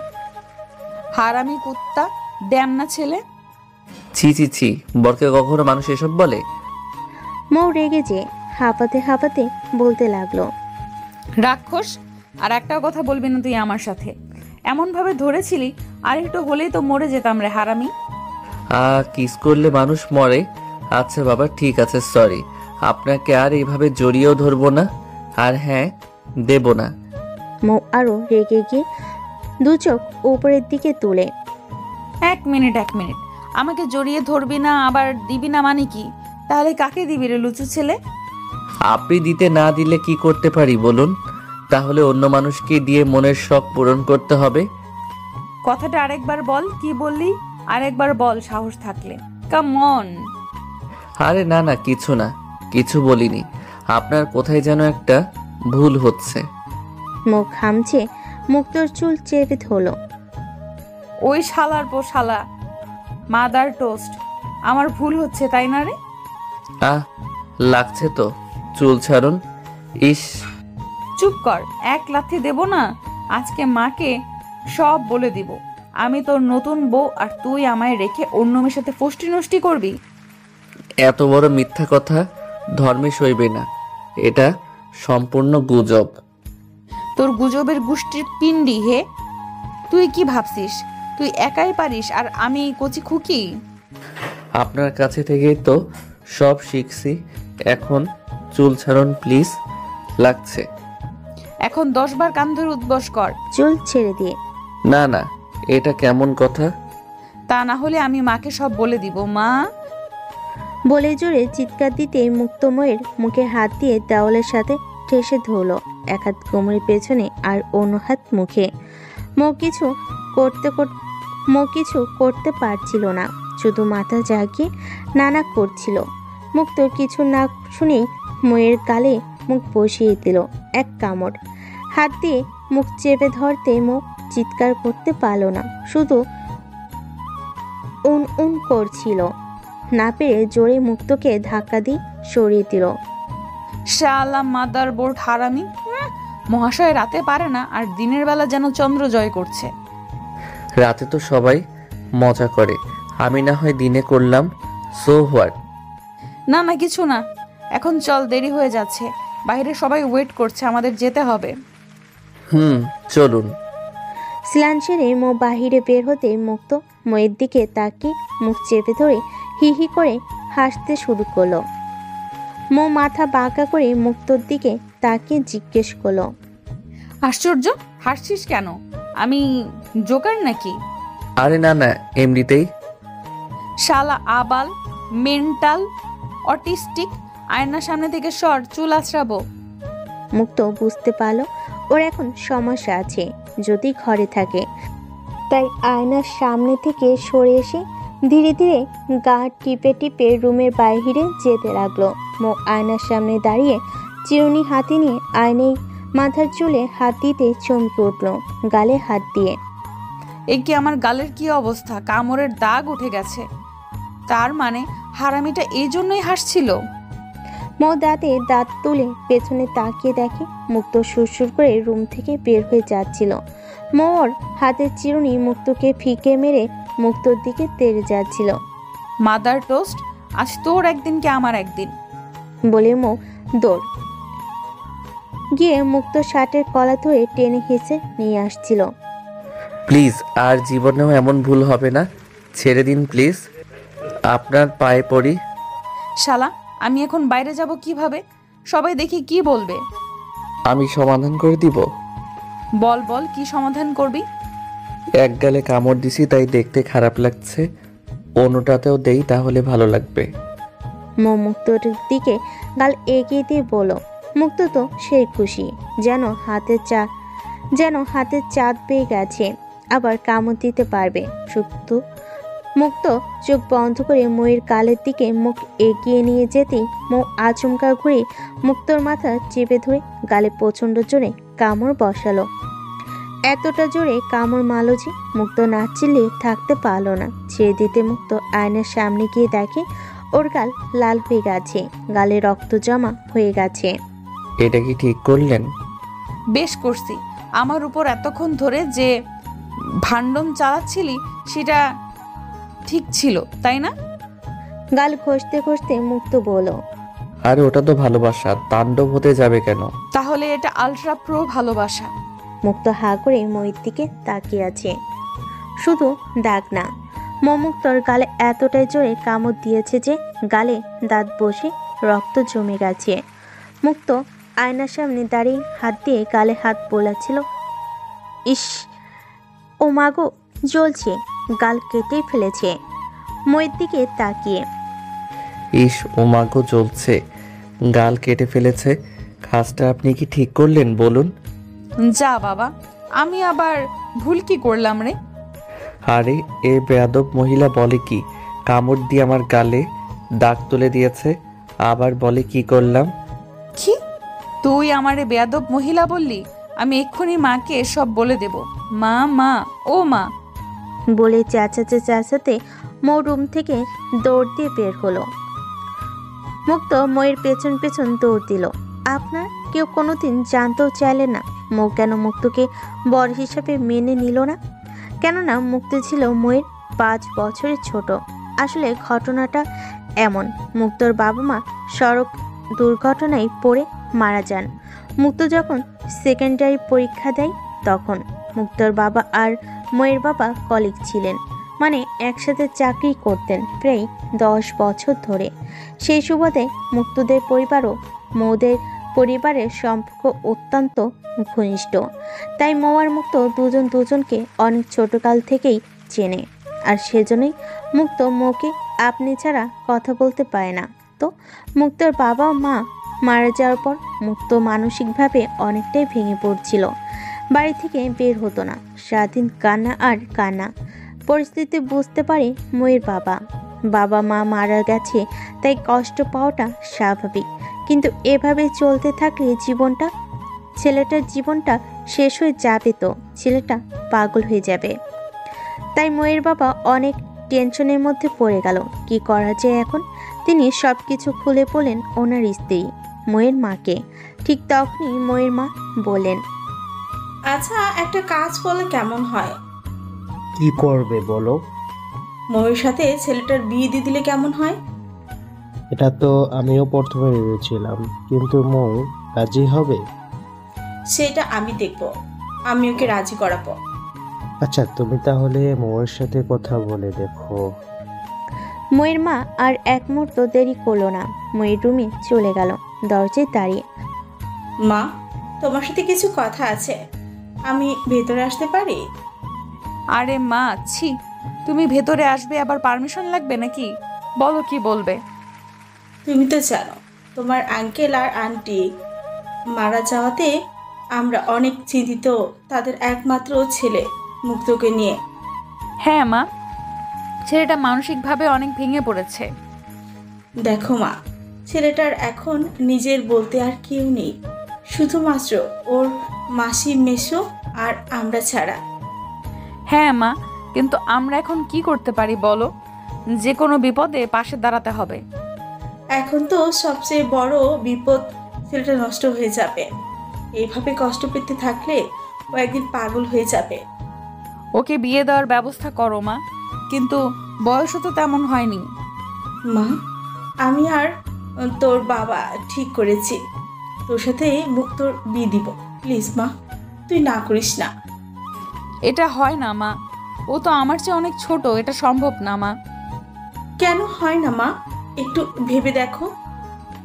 হারামি কুত্তা, ড্যামনা ছেলে। ছি ছি ছি, বরকে কখনো মানুষ এসব বলে? মো রেগে যে হাঁপাতে হাঁপাতে বলতে লাগলো। রাক্ষস, আর একটাও কথা বলবি না তুই আমার সাথে। এমন ভাবে ধরেছিলি, আর একটু হলেই তো মরে যেতাম রে হারামি। কিস করলে মানুষ মরে? আচ্ছা বাবা, ঠিক আছে, সরি। আপনাকে আর এইভাবে জড়িয়েও ধরবো না, আর হ্যাঁ, দেব না। মো আরো রেগে গিয়ে দু চোখ উপরের দিকে তুলে। এক মিনিট, আমাকে জড়িয়ে ধরবি না আবার দিবি না মানে কি? তাহলে কাকে দিবি রে লুচু ছেলে? আপনি দিতে না দিলে কি করতে পারি বলুন? তাহলে অন্য মানুষকে দিয়ে মনের শখ পূরণ করতে হবে। কথাটা আরেকবার বল, কি বললি? আরেকবার বল সাহস থাকলে। Come on. আরে না না, কিছু না, কিছু বলিনি। আপনার কোথায় যেন একটা ভুল হচ্ছে। মুখ হামছে মুক্তোর চুল চেপে ধরলো। ওই শালার পো শালা, মাদার টোস্ট, আমার ভুল হচ্ছে তাই না রে? লাগছে তো, চুল ছাড়ুন। ইস, চুপ কর, এক লাথি দেব না। আজকে মাকে সব বলে দিব আমি তোর নতুন বউ, আর তুই আমায় রেখে অন্য মেয়ের সাথে ফষ্টি নষ্টি করবি। এত বড় মিথ্যা কথা ধর্মে সইবে না। এটা সম্পূর্ণ গুজব। তোর গুজবের গোষ্ঠীর পিণ্ডি হে। তুই কি ভাবছিস তুই একাই পারিস আর আমি কচি খুকি? আপনার কাছে থেকেই তো সব শিখছি। এখন চুল ছাড়ুন প্লিজ, লাগছে। এখন 10 বার কান ধরে উদ্বস কর। চুল ছেড়ে দিয়ে। না না, এটা কেমন কথা? তা না হলে আমি মাকে সব বলে দিব। মা বলে জোরে চিৎকার দিতে মুক্তময়ের মুখে হাত দিয়ে দেওয়ালের সাথে ঠেসে ধরলো। এক হাত কোমরের পেছনে আর অন্য হাত মুখে। মো কিছু করতে পারছিল না, শুধু মাথা জাগিয়ে নানা করছিল। মুক্ত কিছু না শুনেই ময়ের গালে মুখ বসিয়ে দিল এক কামড়। হাত দিয়ে মুখ চেপে ধরতে মুখ চিৎকার করতে পারল না, শুধু উন করছিল। না পেরে জোরে মুক্তকে ধাক্কা দিয়ে সরিয়ে দিল। শালা মাদার বোর্ড হারামি। মহাশয় রাতে পারে না, আর দিনের বেলা যেন চন্দ্র জয় করছে। রাতে তো সবাই মজা করে, আমি না হয় দিনে করলাম, সো হোয়াট? না না, কিছু না। এখন চল, দেরি হয়ে যাচ্ছে। বাইরে সবাই ওয়েট করছে, আমাদের যেতে হবে। চলুন। স্নান সেরে মো বাহিরে বের হতে মুক্ত ময়ের দিকে তাকিয়ে মুখ চেপে ধরে হি হি করে হাসতে শুরু করলো। মো মাথা বাঁকা করে মুক্তর দিকে তাকিয়ে জিজ্ঞেস করলো। আশ্চর্য, হাসছিস কেন? আমি জোকার নাকি? আরে না না, এমনিতেই। শালা আবাল, মেন্টাল, অটিস্টিক, আয়নার সামনে থেকে সর, চুল আছড়াবো। মুক্ত বুঝতে পারলো ওর এখন সমস্যা আছে যদি ঘরে থাকে, তাই আয়নার সামনে থেকে সরে এসে ধীরে ধীরে গা টিপে টিপে রুমের বাইরে যেতে লাগলো। মো আয়নার সামনে দাঁড়িয়ে চিরুনি হাতে নিয়ে আয়নায় মাথার চুলে হাত দিতে চমকে উঠল, গালে হাত দিয়ে। এ কি আমার গালের কি অবস্থা? কামড়ের দাগ উঠে গেছে। তার মানে হারামিটা এই জন্যই হাসছিল। মো দাঁতে দাঁত তুলে পেছনে তাকিয়ে দেখে মুক্ত সুরসুর করে রুম থেকে বের হয়ে যাচ্ছিল। মোর হাতের চিরুনি মুক্তকে ফিকে মেরে মুক্তর দিকে তেড়ে যাচ্ছিল। মাদার টোস্ট, আজ তোর একদিন কি আমার একদিন বলে মো দৌড় গিয়ে মুক্ত শার্টের কলা ধরে টেনে হেসে নিয়ে আসছিল। প্লিজ, আর জীবনেও এমন ভুল হবে না, ছেড়ে দিন প্লিজ, আপনার পায়ে পড়ি। শালা, আমি এখন বাইরে যাব কিভাবে? সবাই দেখে কি বলবে? আমি সমাধান করে দিব। বল বল, কি সমাধান করবি? এক গালে কামড় দিছি তাই দেখতে খারাপ লাগছে, অন্যটাতেও দেই তাহলে ভালো লাগবে। মুক্তর দিকে গাল এগিয়ে দিয়ে বলো। মুক্ত তো সেই খুশি, যেন হাতের চাঁদ পেয়ে গেছে, আবার কামড় দিতে পারবে। মুক্ত চোখ বন্ধ করে ময়ের গালের দিকে মুখ এগিয়ে নিয়ে যেতেই মৌ আচমকা ঘুরে মুক্তর মাথা চেপে ধরে গালে প্রচণ্ড জোরে কামড় বসালো। এতটা জোরে কামড় মারল যে মুক্ত না চিল্লিয়ে থাকতে পারলো না। ছেড়ে দিতে মুক্ত আয়নার সামনে গিয়ে দেখে ওর গাল লাল হয়ে গেছে, গালে রক্ত জমা হয়ে গেছে। এটা কি ঠিক করলেন? বেশ করছি। আমার উপর এতক্ষণ ধরে যে ভাণ্ডন চালাচ্ছিলি সেটা ঠিক ছিল, তাই না? গাল ঘষতে ঘষতে মুক্ত বলো। আরে ওটা তো ভালোবাসা, তাণ্ডব হতে যাবে কেন? তাহলে এটা আলট্রা প্রো ভালোবাসা। মুক্ত হা করে ময়ের দিকে তাকিয়ে আছে। শুধু দাগ না, মুক্তর গালে এতটাই জোরে কামড় দিয়েছে যে গালে দাঁত বসে রক্ত জমে গেছে। মুক্ত আয়নার সামনে দাঁড়িয়ে হাত দিয়ে গালে হাত বোলাচ্ছিল। ইস, ও মাগো, জ্বলছে, গাল কেটেই ফেলেছে। ময়ের দিকে তাকিয়ে ইস, ও মাগো জ্বলছে, গাল কেটে ফেলেছে। কাজটা আপনি কি ঠিক করলেন বলুন? যা বাবা, আমি আবার ভুল কি করলাম রে? আরে এ বেয়াদব মহিলা বলে কি, কামড় দিয়ে আমার গালে দাগ তুলে দিয়েছে, আবার বলে কি করলাম। কি? তুই আমারে বেয়াদব মহিলা বললি? আমি এক্ষুনি মাকে সব বলে দেব। মা, মা, ও মা বলে চেঁচাতে মৌ রুম থেকে দৌড় দিয়ে বের হলো। মুক্ত ময়ের পেছন পেছন দৌড় দিল। আপনার কেউ কোনোদিন জানতেও চাইলে না মৌ কেন মুক্তকে বর হিসাবে মেনে নিল না? কেননা মুক্ত ছিল ময়ের 5 বছরের ছোট। আসলে ঘটনাটা এমন, মুক্তর বাবা মা সড়ক দুর্ঘটনায় পড়ে মারা যান। মুক্ত যখন সেকেন্ডারি পরীক্ষা দেয় তখন মুক্তর বাবা আর ময়ের বাবা কলিগ ছিলেন, মানে একসাথে চাকরি করতেন প্রায় 10 বছর ধরে। সেই সুবাদে মুক্তদের পরিবারও মৌদের পরিবারের সম্পর্ক অত্যন্ত ঘনিষ্ঠ। তাই মৌ আর মুক্ত দুজনকে অনেক ছোটকাল থেকেই চেনে, আর সেজন্যই মুক্ত মৌকে আপনি ছাড়া কথা বলতে পারে না। তো মুক্তর বাবা ও মা মারা যাওয়ার পর মুক্ত মানসিকভাবে অনেকটাই ভেঙে পড়ছিল। বাড়ি থেকে বের হতো না, সারাদিন কান্না আর কান্না। পরিস্থিতি বুঝতে পারে ময়ের বাবা মা মারা গেছে, তাই কষ্ট পাওয়াটা স্বাভাবিক। কিন্তু এভাবে চলতে থাকলে ছেলেটার জীবনটা শেষ হয়ে যাবে, তো ছেলেটা পাগল হয়ে যাবে। তাই ময়ের বাবা অনেক টেনশনের মধ্যে পড়ে গেল। কি করা যায় এখন? তিনি সব কিছু খুলে বলেন ওনার স্ত্রী ময়ের মাকে। ঠিক তখনই ময়ের মা বলেন, আচ্ছা, একটা কাজ করলে কেমন হয়? কি করবে বলো? ময়ের সাথে ছেলেটার বিয়ে দিয়ে দিলে কেমন হয়? এটা তো আমিও প্রথমে ভেবেছিলাম, কিন্তু মৌ রাজি হবে? সেটা আমি দেখব, আমি ওকে রাজি করাবো। আচ্ছা, তুমি তাহলে মৌয়ের সাথে কথা বলে দেখো। ময়ের মা আর এক মুহূর্ত দেরি করলো না, ময়ের রুমে চলে গেল, দরজায় দাঁড়িয়ে। মা, তোমার সাথে কিছু কথা আছে, আমি ভেতরে আসতে পারি? আরে মা, ছি, তুমি ভেতরে আসবে আবার পারমিশন লাগবে নাকি? বলো কি বলবে। তুমি তো জানো তোমার আঙ্কেল আর আন্টি মারা যাওয়াতে আমরা অনেক চিন্তিত, তাদের একমাত্র ছেলে মুক্তকে নিয়ে। হ্যাঁ মা, ছেলেটা মানসিকভাবে অনেক ভেঙে পড়েছে। দেখো মা, ছেলেটার এখন নিজের বলতে আর কেউ নেই, শুধুমাত্র ওর মাসি মেসো আর আমরা ছাড়া। হ্যাঁ মা, কিন্তু আমরা এখন কি করতে পারি বলো? যে কোনো বিপদে পাশে দাঁড়াতে হবে। এখন তো সবচেয়ে বড় বিপদ, ছেলেটা নষ্ট হয়ে যাবে। এইভাবে কষ্ট পেতে থাকলে ও একদিন পাগল হয়ে যাবে। ওকে বিয়ে দেওয়ার ব্যবস্থা করো মা, কিন্তু বয়সও তো তেমন হয়নি। মা, আমি আর তোর বাবা ঠিক করেছি তোর সাথে মুক্তর বিয়ে দিব। প্লিজ মা, তুই না করিস না। এটা হয় না মা, ও তো আমার চেয়ে অনেক ছোট, এটা সম্ভব না মা। কেন হয় না মা? একটু ভেবে দেখো।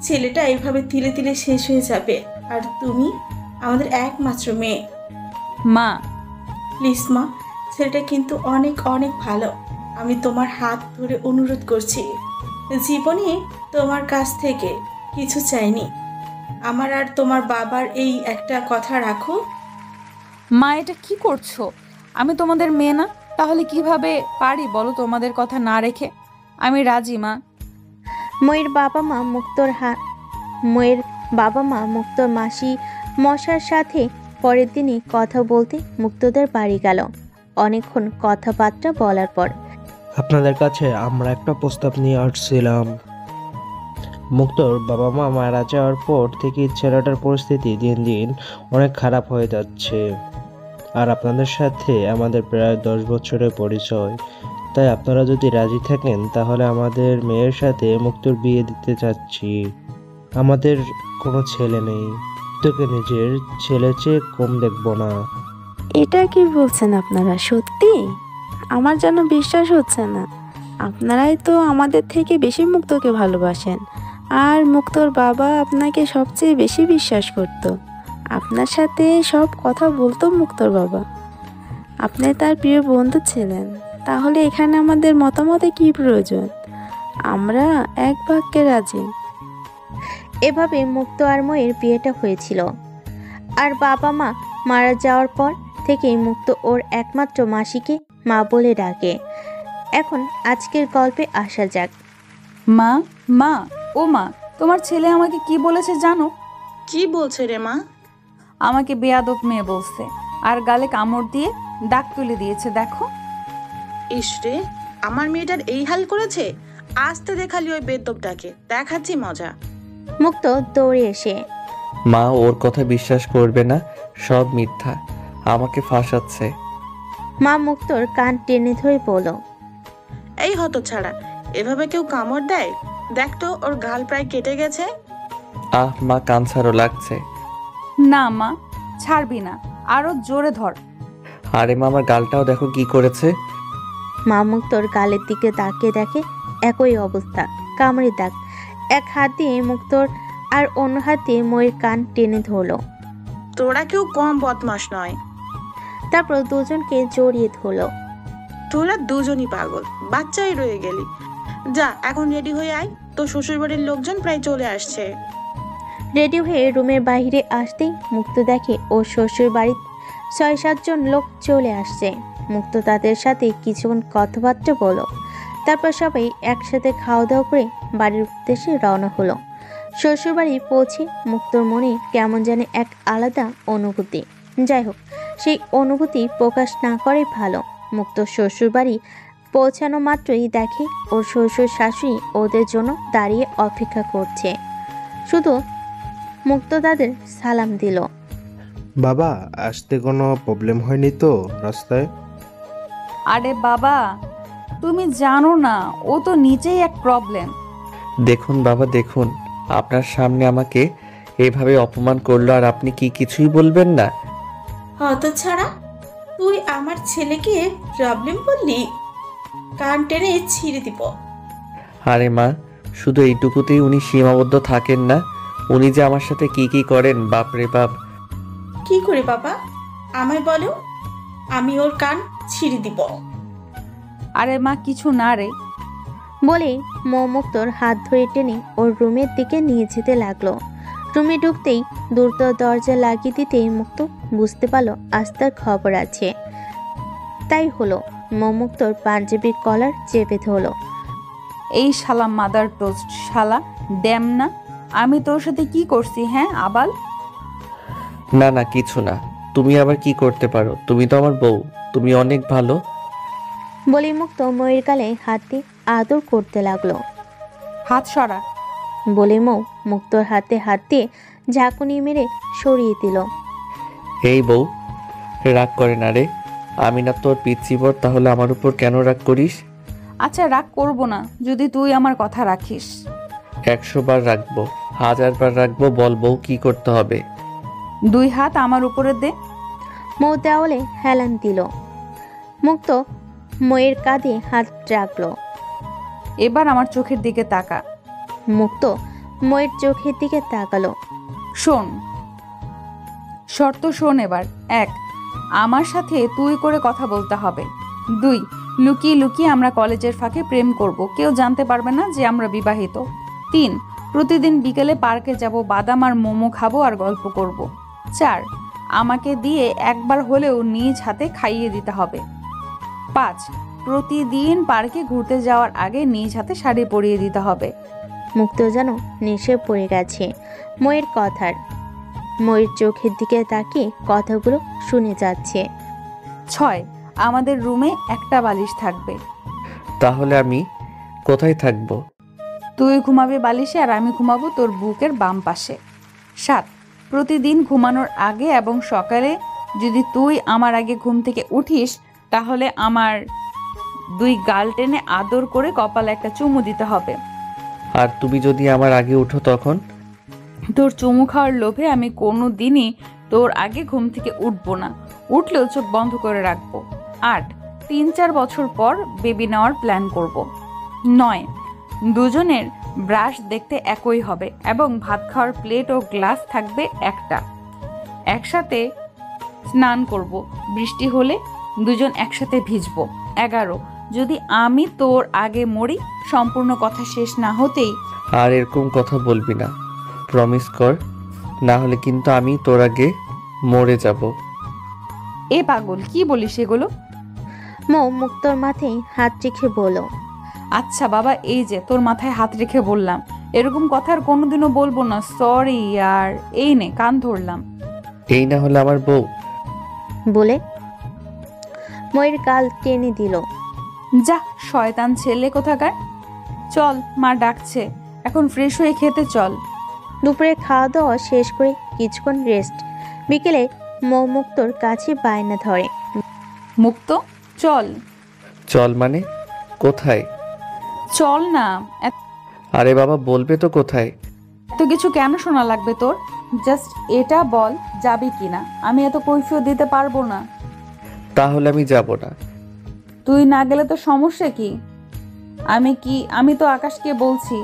ছেলেটা এইভাবে তিলে তিলে শেষ হয়ে যাবে। আর তুমি আমাদের একমাত্র মেয়ে। মা, প্লিজ মা, ছেলেটা কিন্তু অনেক অনেক ভালো। আমি তোমার হাত ধরে অনুরোধ করছি, জীবনে তোমার কাছ থেকে কিছু চাইনি। আমার আর তোমার বাবার এই একটা কথা রাখো। মা এটা কি করছো? আমি তোমাদের মেয়ে না? তাহলে কিভাবে পারি বলো তোমাদের কথা না রেখে? আমি রাজি মা। ময়ের বাবা মা মুক্তোর মাসি মশার সাথে পরের দিনই কথা বলতে মুক্তোদের বাড়ি গেল। অনেকক্ষণ কথাবার্তা বলার পর আপনাদের কাছে আমরা একটা প্রস্তাব নিয়ে আসছিলাম। মুক্তোর বাবা মা মারা যাওয়ার পর থেকে ছেলেটার পরিস্থিতি দিন দিন অনেক খারাপ হয়ে যাচ্ছে। আর আপনাদের সাথে আমাদের প্রায় 10 বছরের পরিচয়। তাই আপনারা যদি রাজি থাকেন তাহলে আমাদের মেয়ের সাথে মুক্তোর বিয়ে দিতে চাচ্ছি। আমাদের কোনো ছেলে নেই, তোকে নিজের ছেলে চেয়ে কম দেখবো না। এটা কি বলছেন আপনারা? সত্যি? আমার যেন বিশ্বাস হচ্ছে না। আপনারাই তো আমাদের থেকে বেশি মুক্তকে ভালোবাসেন, আর মুক্তর বাবা আপনাকে সবচেয়ে বেশি বিশ্বাস করত। আপনার সাথে সব কথা বলতো মুক্তর বাবা। আপনি তার প্রিয় বন্ধু ছিলেন। তাহলে এখানে আমাদের মতামতে কি প্রয়োজন? আমরা এক বাক্যে রাজি। এভাবে মুক্তো আর ময়ের বিয়েটা হয়েছিল। আর বাবা মা মারা যাওয়ার পর থেকেই মুক্তো ওর একমাত্র মাসিকে মা বলে ডাকে। এখন আজকের গল্পে আসা যাক। মা, মা, ও মা, তোমার ছেলে আমাকে কি বলেছে জানো? কি বলছে রে মা? আমাকে বেয়াদব মেয়ে বলছে, আর গালে কামড় দিয়ে দাগ তুলে দিয়েছে। দেখো। ইসরে, আমার মেয়েটার এই হাল করেছে? আসতে দেখালি ওই বেদ্যপটাকে, দেখাচ্ছি মজা। মুক্তো দৌড়ে এসে মা ওর কথা বিশ্বাস করবে না, সব মিথ্যা, আমাকে ফাঁসাচ্ছে। মা মুক্তোর কান টেনে ধরে বলল, এই হতছাড়া, এভাবে কেউ কামড় দেয়? দেখ তো, ওর গাল প্রায় কেটে গেছে। মা কান ছাড়ো, লাগছে। না মা, ছাড়বি না, আরো জোরে ধর। আরে মা, আমার গালটাও দেখো কি করেছে। মা মুক্তোর গালের দিকে তাকিয়ে দেখে একই অবস্থা, কামড়ের দাগ। এক হাত দিয়ে মুক্তোর আর অন্য হাত দিয়ে ময়ের কান টেনে ধরলো। তোরা কেউ কম বদমাশ নয়। তারপর দুজনকে জড়িয়ে ধরলো। তোরা দুজনই পাগল, বাচ্চাই রয়ে গেলি। যা, এখন রেডি হয়ে আয়, তোর শ্বশুরবাড়ির লোকজন প্রায় চলে আসছে। রেডি হয়ে রুমের বাইরে আসতেই মুক্তো দেখে ওর শ্বশুর বাড়ির 6-7 জন লোক চলে আসছে। মুক্তো তাদের সাথে কিছুক্ষণ কথাবার্তা বলো। তারপর সবাই একসাথে খাওয়া দাওয়া করে বাড়ির উদ্দেশ্যে রওনা হলো। শ্বশুরবাড়ি পৌঁছে মুক্তোর মনে কেমন জানে এক আলাদা অনুভূতি। যাই হোক, সেই অনুভূতি প্রকাশ না করাই ভালো। মুক্তোর শ্বশুরবাড়ি পৌঁছানো মাত্রই দেখে ওর শ্বশুর শাশুড়ি ওদের জন্য দাঁড়িয়ে অপেক্ষা করছে। শুধু মুক্তো তাদের সালাম দিল। বাবা, আসতে কোনো প্রবলেম হয়নি তো রাস্তায়? আরে বাবা, তুমি জানো না, ও তো নিজেই এক প্রবলেম। দেখুন বাবা, দেখুন, আপনার সামনে আমাকে এভাবে অপমান করলো, আর আপনি কি কিছুই বলবেন না? হতছাড়া, তুই আমার ছেলেকে প্রবলেম বললি? কান টেনে ছিঁড়ে দিব। আরে মা, শুধু এইটুকুতেই উনি সীমাবদ্ধ থাকেন না, উনি যে আমার সাথে কি কি করেন, বাপ রে বাপ। কি করে বাবা, আমায় বলো, আমি ওর কান ছিঁড়ে দিব। আরে মা, কিছু না রে। বলে মুক্তোর হাত ধরে টেনে ওর রুমের দিকে নিয়ে যেতে লাগলো। রুমে ঢুকতেই দ্রুত দরজা লাগিয়ে দিতেই মুক্তো বুঝতে পারলো আজ তার খবর আছে। তাই হলো, মুক্তোর পাঞ্জাবির কলার চেপে ধরলো। এই শালা মাদার টোস্ট, শালা ড্যাম না, আমি তোর সাথে কি করছি? হ্যাঁ আবাল। না না, কিছু না। তুমি আবার কি করতে পারো? তুমি তো আমার বউ, তুমি অনেক ভালো। বলে মুক্তো ময়ের গালে হাত দিয়ে আদর করতে লাগলো। হাত সরা। বলে মুক্তোর হাতে হাত দিয়ে ঝাঁকুনি মেরে সরিয়ে দিল। এই বউ, রাগ করে না রে, আমি না তোর পিচ্ছি বর, তাহলে আমার উপর কেন রাগ করিস? আচ্ছা, রাগ করব না যদি তুই আমার কথা রাখিস। 100 বার রাখবো, 1000 বার রাখবো, বল বউ কি করতে হবে? 2 হাত আমার উপরে দে। দেওয়ালে হেলান দিল। মুক্তো ময়ের কাঁধে হাত রাখলো। এবার আমার চোখের দিকে তাকা। মুক্তো ময়ের চোখের দিকে তাকালো। শোন, শর্ত শোন এবার। 1, আমার সাথে তুই করে কথা বলতে হবে। 2, লুকিয়ে লুকিয়ে আমরা কলেজের ফাঁকে প্রেম করব, কেউ জানতে পারবে না যে আমরা বিবাহিত। 3, প্রতিদিন বিকেলে পার্কে যাব, বাদাম আর মোমো খাবো আর গল্প করব। 4, আমাকে দিয়ে একবার হলেও নিজ হাতে খাইয়ে দিতে হবে। 5, প্রতিদিন পার্কে ঘুরতে যাওয়ার আগে নিজ হাতে শাড়ি পরিয়ে দিতে হবে। মুক্ত যেন নেশে পড়ে গেছে ময়ের কথার। ময়ের চোখের দিকে তাকিয়ে কথাগুলো শুনে যাচ্ছে। 6, আমাদের রুমে একটা বালিশ থাকবে। তাহলে আমি কোথায় থাকবো? তুই ঘুমাবি বালিশে আর আমি ঘুমাবো তোর বুকের বাম পাশে। 7, প্রতিদিন ঘুমানোর আগে এবং সকালে যদি তুই আমার আগে ঘুম থেকে উঠিস তাহলে আমার 2 গাল টেনে আদর করে কপালে একটা চুমু দিতে হবে। আর তুমি যদি আমার আগে উঠো তখন? তোর চুমু খাওয়ার লোভে আমি কোনো দিনই তোর আগে ঘুম থেকে উঠবো না, উঠলেও চোখ বন্ধ করে রাখবো। 8, 3-4 বছর পর বেবি নেওয়ার প্ল্যান করব। 9, দুজনের ব্রাশ দেখতে একই হবে এবং ভাত খাওয়ার প্লেট ও গ্লাস থাকবে একটা। একসাথে স্নান করব, বৃষ্টি হলে দুজন একসাথে ভিজবো। 11, যদি আমি তোর আগে মরি, সম্পূর্ণ কথা শেষ না হতেই। আর এরকম কথা বলবি না, প্রমিস কর, না হলে কিন্তু আমি তোর আগে মরে যাব। এ পাগল, কি বলিস এগুলো? মুক্তর মাথায় হাত রেখে বলল। আচ্ছা বাবা, এই যে তোর মাথায় হাত রেখে বললাম, এরকম কথা আর কোনোদিনও বলবো না। সরি ইয়ার, এই নে কান ধরলাম। এই না হলে আমার বউ। বলে ময়ের গাল টেনে দিল। যা শয়তান ছেলে কোথাকার। চল, মা ডাকছে, এখন ফ্রেশ হয়ে খেতে চল। দুপুরে খাওয়া দাওয়া শেষ করে কিছুক্ষণ রেস্ট। বিকেলে মুক্তর কাছে বায়না ধরে। মুক্ত, চল। চল মানে কোথায়? চল না। আরে বাবা, বলবে তো কোথায়? এত কিছু কেন শোনা লাগবে তোর? জাস্ট এটা বল যাবি কিনা, আমি এত কৈফিয়ত দিতে পারবো না। তাহলে আমি যাব না। তুই না গেলে তো সমস্যা কি? আমি তো আকাশকে বলছি,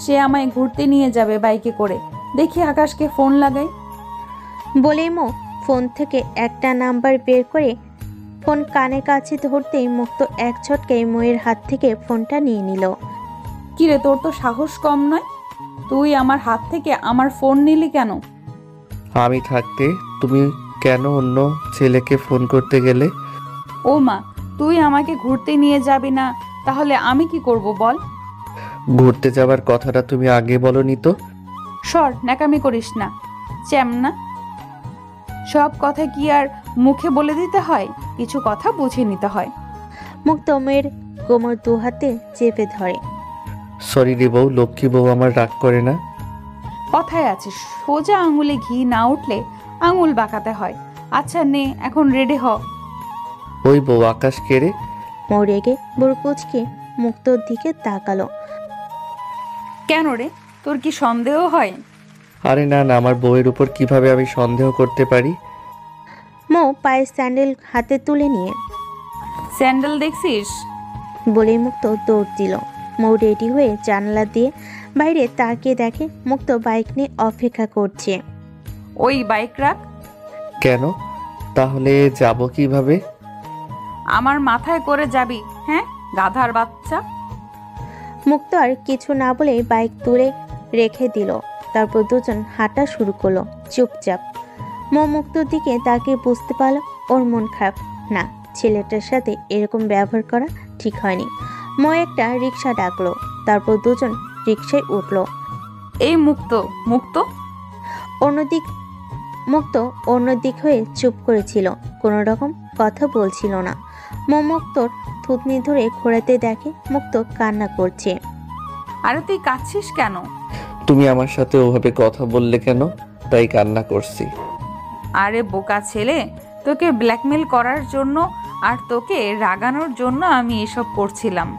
সে আমায় ঘুরতে নিয়ে যাবে বাইকে করে। দেখি আকাশকে ফোন লাগাই। বলেই ফোন থেকে একটা নাম্বার বের করে ফোন কানের কাছে ধরতেই মুক্ত এক ছটকায় ময়ের হাত থেকে ফোনটা নিয়ে নিল। কিরে, তোর তো সাহস কম নয়, তুই আমার হাত থেকে আমার ফোন নিলি কেন? আমি থাকতে তুমি কেন অন্য ছেলেকে ফোন করতে গেলে? ও মা, তুই আমাকে ঘুরতে নিয়ে যাবি না, তাহলে আমি কি করব বল? ঘুরতে যাওয়ার কথাটা তুমি আগে বলনি তো। সর, ন্যাকামি করিস না, চ্যামনা। সব কথা কি আর মুখে বলে দিতে হয়? কিছু কথা বুঝে নিতে হয়। মুক্ত মেয়ের কোমর 2 হাতে চেপে ধরে। সরি রে বউ, লক্ষ্মী বউ আমার রাগ করে না। কথায় আছে, সোজা আঙুলে ঘি না উঠলে আঙুল বাঁকাতে হয়। আচ্ছা নে, এখন রেডি হ। ওই বউ আকাশ কেড়ে। মৌ রেগে বুড়কুচকে মুক্তর দিকে তাকালো। কেন রে, তোর কি সন্দেহ হয়? আরে না না, আমার বউয়ের উপর কিভাবে আমি সন্দেহ করতে পারি? মৌ পায়ের স্যান্ডেল হাতে তুলে নিয়ে স্যান্ডেল দেখছিস বলেই মুক্ত দৌড় দিল। মৌ রেডি হয়ে জানালা দিয়ে বাইরে তাকিয়ে দেখে মুক্ত বাইক নিয়ে অপেক্ষা করছে। ওই বাইক রাখ। কেন? তাহলে যাব কিভাবে? আমার মাথায় করে যাবি? হ্যাঁ, গাধার বাচ্চা। মুক্ত আর কিছু না বলে বাইক তুলে রেখে দিল। তারপর দুজন হাঁটা শুরু করলো চুপচাপ। মৌ মুক্তর দিকে তাকিয়ে বুঝতে পারল ওর মন খারাপ না। ছেলেটার সাথে এরকম ব্যবহার করা ঠিক হয়নি। মৌ একটা রিক্সা ডাকলো, তারপর দুজন রিক্সায় উঠলো। এই মুক্ত, মুক্ত। অন্যদিক হয়ে চুপ করেছিল, কোনো রকম কথা বলছিল না। মৌ মুক্তর থুতনি ধরে ঘোরাতে দেখে মুক্ত কান্না করছে। আরে তুই কাঁদছিস কেন? তুমি আমার সাথে ওভাবে কথা বললে কেন, তাই কান্না করছি। আরে বোকা ছেলে, তোকে ব্ল্যাকমেল করার জন্য আর তোকে রাগানোর জন্য আমি এসব করছিলাম।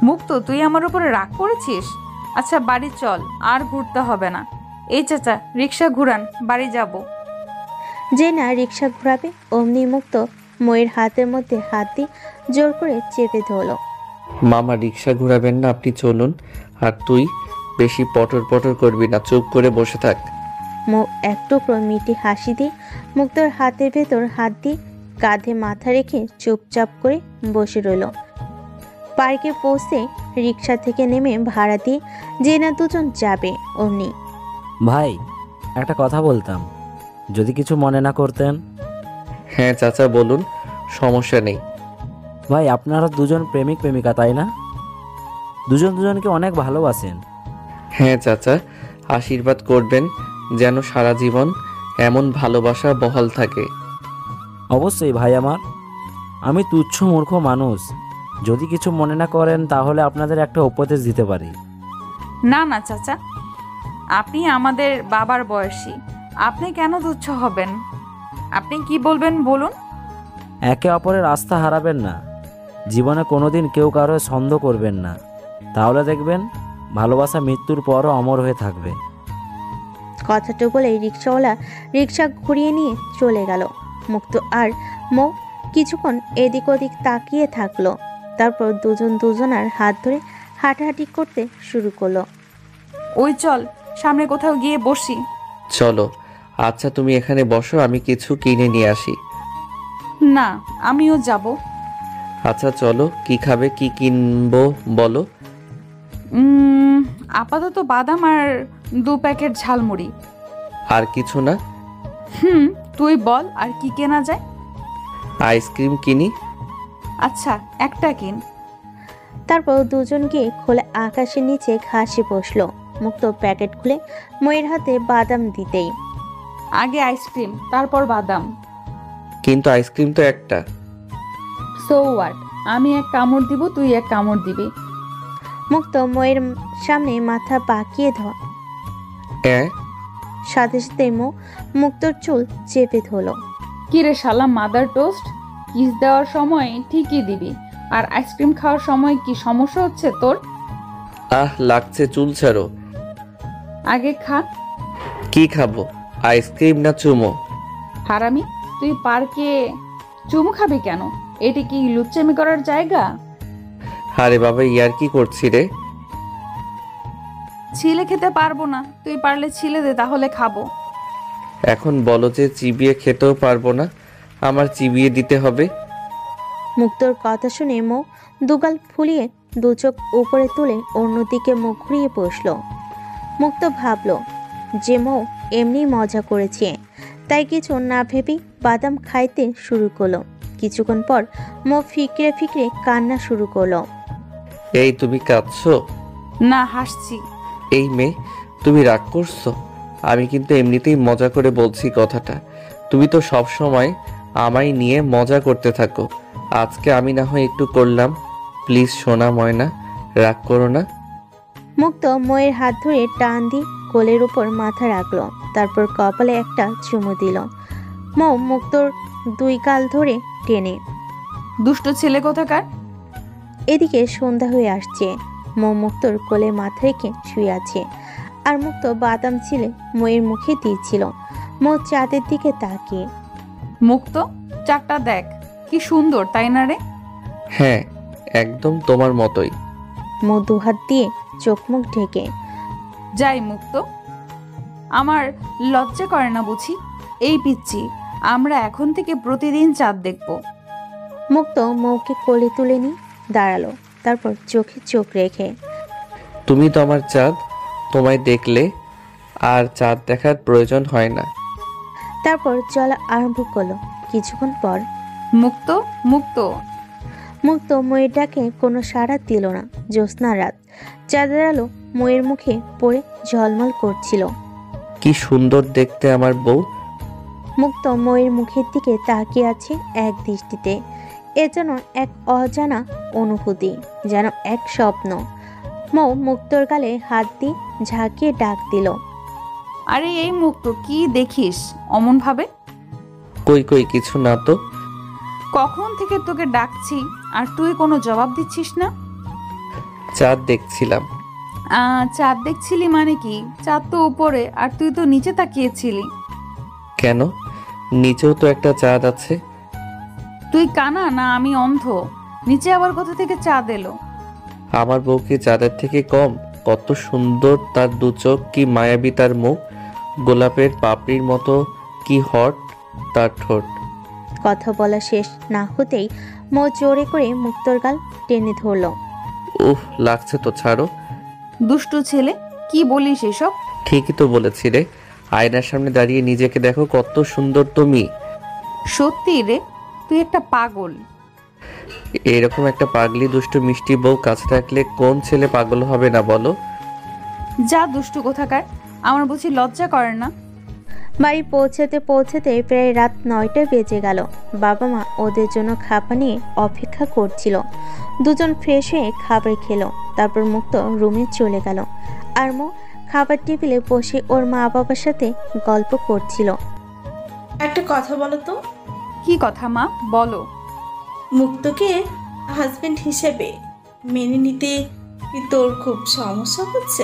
মুক্ত, তুই আমার উপরে রাগ করেছিস? আচ্ছা বাড়ি চল, আর ঘুরতে হবে না। এই চাচা, রিক্সা ঘুরান, বাড়ি যাব। যে না রিক্সা ঘোরাবে অমনি মুক্ত ময়ের হাতের মধ্যে হাত দিয়ে জোর করে চেপে ধরল। মামা রিক্সা ঘোরাবেন না, আপনি চলুন। আর তুই বেশি পটর পটর করবি না, চুপ করে বসে থাক। মৌ এক টুকরো মিটি হাসি দিয়ে মুক্তোর হাতের ভেতর হাত দিয়ে কাঁধে মাথা রেখে চুপচাপ করে বসে রইল। পার্কে পৌঁছে রিক্সা থেকে নেমে ভাড়া দিয়ে যে না দুজন যাবে অমনি। ভাই, একটা কথা বলতাম, যদি কিছু মনে না করতেন। হ্যাঁ চাচা বলুন, সমস্যা নেই। ভাই, আপনারা দুজন প্রেমিক প্রেমিকা তাই না? দুজন দুজনকে অনেক ভালোবাসেন। হ্যাঁ চাচা, আশীর্বাদ করবেন যেন সারা জীবন এমন ভালোবাসা বহাল থাকে। অবশ্যই ভাই আমার। আমি তুচ্ছ মূর্খ মানুষ, যদি কিছু মনে না করেন তাহলে আপনাদের একটা উপদেশ দিতে পারি। না না চাচা, আপনি আমাদের বাবার বয়সী, আপনি কেন তুচ্ছ হবেন? আপনি কি বলবেন বলুন। একে অপরের আস্থা হারাবেন না, জীবনে কোনোদিন কেউ কারো সন্দেহ করবেন না, তাহলে দেখবেন ভালোবাসা মৃত্যুর পরও অমর হয়ে থাকবে। কথাটা বলে রিক্সাওয়ালা রিক্সা ঘুরিয়ে নিয়ে চলে গেল। মুক্ত আর মৌ কিছুক্ষণ এদিক ওদিক তাকিয়ে থাকলো, তারপর দুজন দুজনার হাত ধরে হাঁটাহাঁটি করতে শুরু করলো। ওই চল সামনে কোথাও গিয়ে বসি। চলো। আচ্ছা তুমি এখানে বসো, আমি কিছু কিনে নিয়ে আসি। না, আমিও যাব। আচ্ছা চলো, কি খাবে, কি কিনবো বলো। আপাতত বাদাম আর 2 প্যাকেট ঝালমুড়ি। আর কিছু না? তুই বল আর কি কেনা যায়। আইসক্রিম কিনি। আচ্ছা একটা কিন। তারপর দুজন গিয়ে খোলা আকাশের নিচে ঘাসে বসলো। মুক্ত প্যাকেট খুলে ময়ের হাতে বাদাম দিতেই, আগে আইসক্রিম তারপর বাদাম। কিন্তু আইসক্রিম তো একটা। সো হোয়াট, আমি এক কামড় দিব, তুই এক কামড় দিবি। মুক্ত ময়ের সামনে মাথা বাঁকিয়ে সাথে সাথে মুক্তর চুল চেপে ধরলো। কিরে শালা মাদার টোস্ট, কিস দেওয়ার সময় ঠিকই দিবি, আর আইসক্রিম খাওয়ার সময় কি সমস্যা হচ্ছে তোর? লাগছে, চুল ছাড়ো। আগে খা। কি খাবো, আইসক্রিম না চুমো? হারামি, তুই পার্কে চুমু খাবি কেন? এটি কি লুচ্চামি করার জায়গা? আরে বাবা, ইয়ার কি করছি রে। ছিলে খেতে পারবো না, তুই পারলে ছিলে দে, তাহলে খাবো। এখন বলো যে চিবিয়ে খেতেও পারবো না, আমার চিবিয়ে দিতে হবে? মুক্তর কথা শুনে মৌ দুগাল ফুলিয়ে দু চোখ উপরে তুলে অন্যদিকে মুখ ঘুরিয়ে বসলো। মুক্ত ভাবলো যে মৌ এমনি মজা করেছে, তাই কিছু না ভেবেই বাদাম খাইতে শুরু করলো। কিছুক্ষণ পর মৌ ফিকরে ফিকরে কান্না শুরু করলো। এই তুমি কাঁদছো? না, হাসছি। এই মেয়ে, তুমি রাগ করছো? আমি কিন্তু এমনিতেই মজা করে বলছি কথাটা। তুমি তো সব সময় আমায় নিয়ে মজা করতে থাকো, আজকে আমি না হয় একটু করলাম। প্লিজ সোনা ময়না, রাগ করো না। মুক্ত ময়ের হাত ধরে টান দিয়ে কোলের উপর মাথা রাখলো, তারপর কপালে একটা চুমু দিল। মৌ মুক্তর 2 গাল ধরে টেনে। দুষ্ট ছেলে কোথাকার। এদিকে সন্ধ্যা হয়ে আসছে। মৌ মুক্তর কোলে মাথা রেখে শুয়ে আছে, আর মুক্ত বাদাম ছিলে ময়ের মুখে দিচ্ছিল। মৌ চাঁদের দিকে তাকিয়ে, মুক্ত চারটা দেখ, কি সুন্দর তাই না রে? হ্যাঁ, একদম তোমার মতোই। মৌ 2 হাত দিয়ে চোখ মুখ ঢেকে। যাই মুক্ত, আমার লজ্জা করে না বুঝি? এই পিচ্ছি, আমরা এখন থেকে প্রতিদিন চাঁদ দেখব। মুক্ত মৌকে কোলে তুলে নিয়ে দাঁড়ালো, তারপর চোখে চোখ রেখে, তুমি তো আমার চাঁদ, তোমায় দেখলে আর চাঁদ দেখার প্রয়োজন হয় না। তারপর চলা আরম্ভ করলো। কিছুক্ষণ পর মুক্ত মুক্ত মুক্ত ময়ের ডাকে কোনো সাড়া দিল না। জ্যোৎস্না রাত, চাঁদের আলো ময়ের মুখে পড়ে ঝলমল করছিল। কি সুন্দর দেখতে আমার বউ। মুক্ত ময়ের মুখের দিকে তাকিয়ে আছে এক দৃষ্টিতে। এ যেন এক অজানা অনুভূতি, যেন এক স্বপ্ন। মৌ মুক্তর গালে হাত দিয়ে ঝাঁকিয়ে ডাক দিল, আরে এই মুক্ত, কি দেখিস অমন ভাবে? কই কই কিছু না তো। কখন থেকে তোকে ডাকছি আর তুই কোনো জবাব দিচ্ছিস না। চাঁদ দেখছিলাম। চাঁদ দেখছিলি মানে কি? চাঁদ তো উপরে আর তুই তো নিচে তাকিয়েছিলি। কেন, নিচেও তো একটা চাঁদ আছে। তুই কানা না আমি অন্ধ? নিচে আবার কোথা থেকে চাঁদ এলো? আমার বউ কি চাঁদের থেকে কম? কত সুন্দর তার দু চোখ, কি মায়াবী তার মুখ, গোলাপের পাপড়ির মতো কি হট তার ঠোঁট। কথা বলা শেষ না হতেই মৌ জোরে করে মুক্তোর গাল টেনে ধরল। উফ, লাগছে তো, ছাড়ো। দুষ্টু ছেলে, কি বলিস এসব? ঠিকই তো বলেছি রে, আয়নার সামনে দাঁড়িয়ে নিজেকে দেখো, কত সুন্দর তুমি। সত্যি রে, তুই একটা পাগল। এরকম একটা পাগলি দুষ্টু মিষ্টি বউ কাছে থাকলে কোন ছেলে পাগল হবে না বলো? যা দুষ্টু কোথাকার, আমার বুঝি লজ্জা করে না? বাড়ি পৌঁছাতে পৌঁছাতে প্রায় রাত 9টা বেজে গেল। বাবা মা ওদের জন্য খাবার নিয়ে অপেক্ষা করছিল। দুজন ফ্রেশ হয়ে খাবার খেলো, তারপর মুক্ত রুমে চলে গেল। আর মো খাবার টেবিলে বসে ওর মা বাবার সাথে গল্প করছিল। একটা কথা বলো তো, কি কথা মা, বলো। মুক্তকে হাজবেন্ড হিসেবে মেনে নিতে কি তোর খুব সমস্যা হচ্ছে?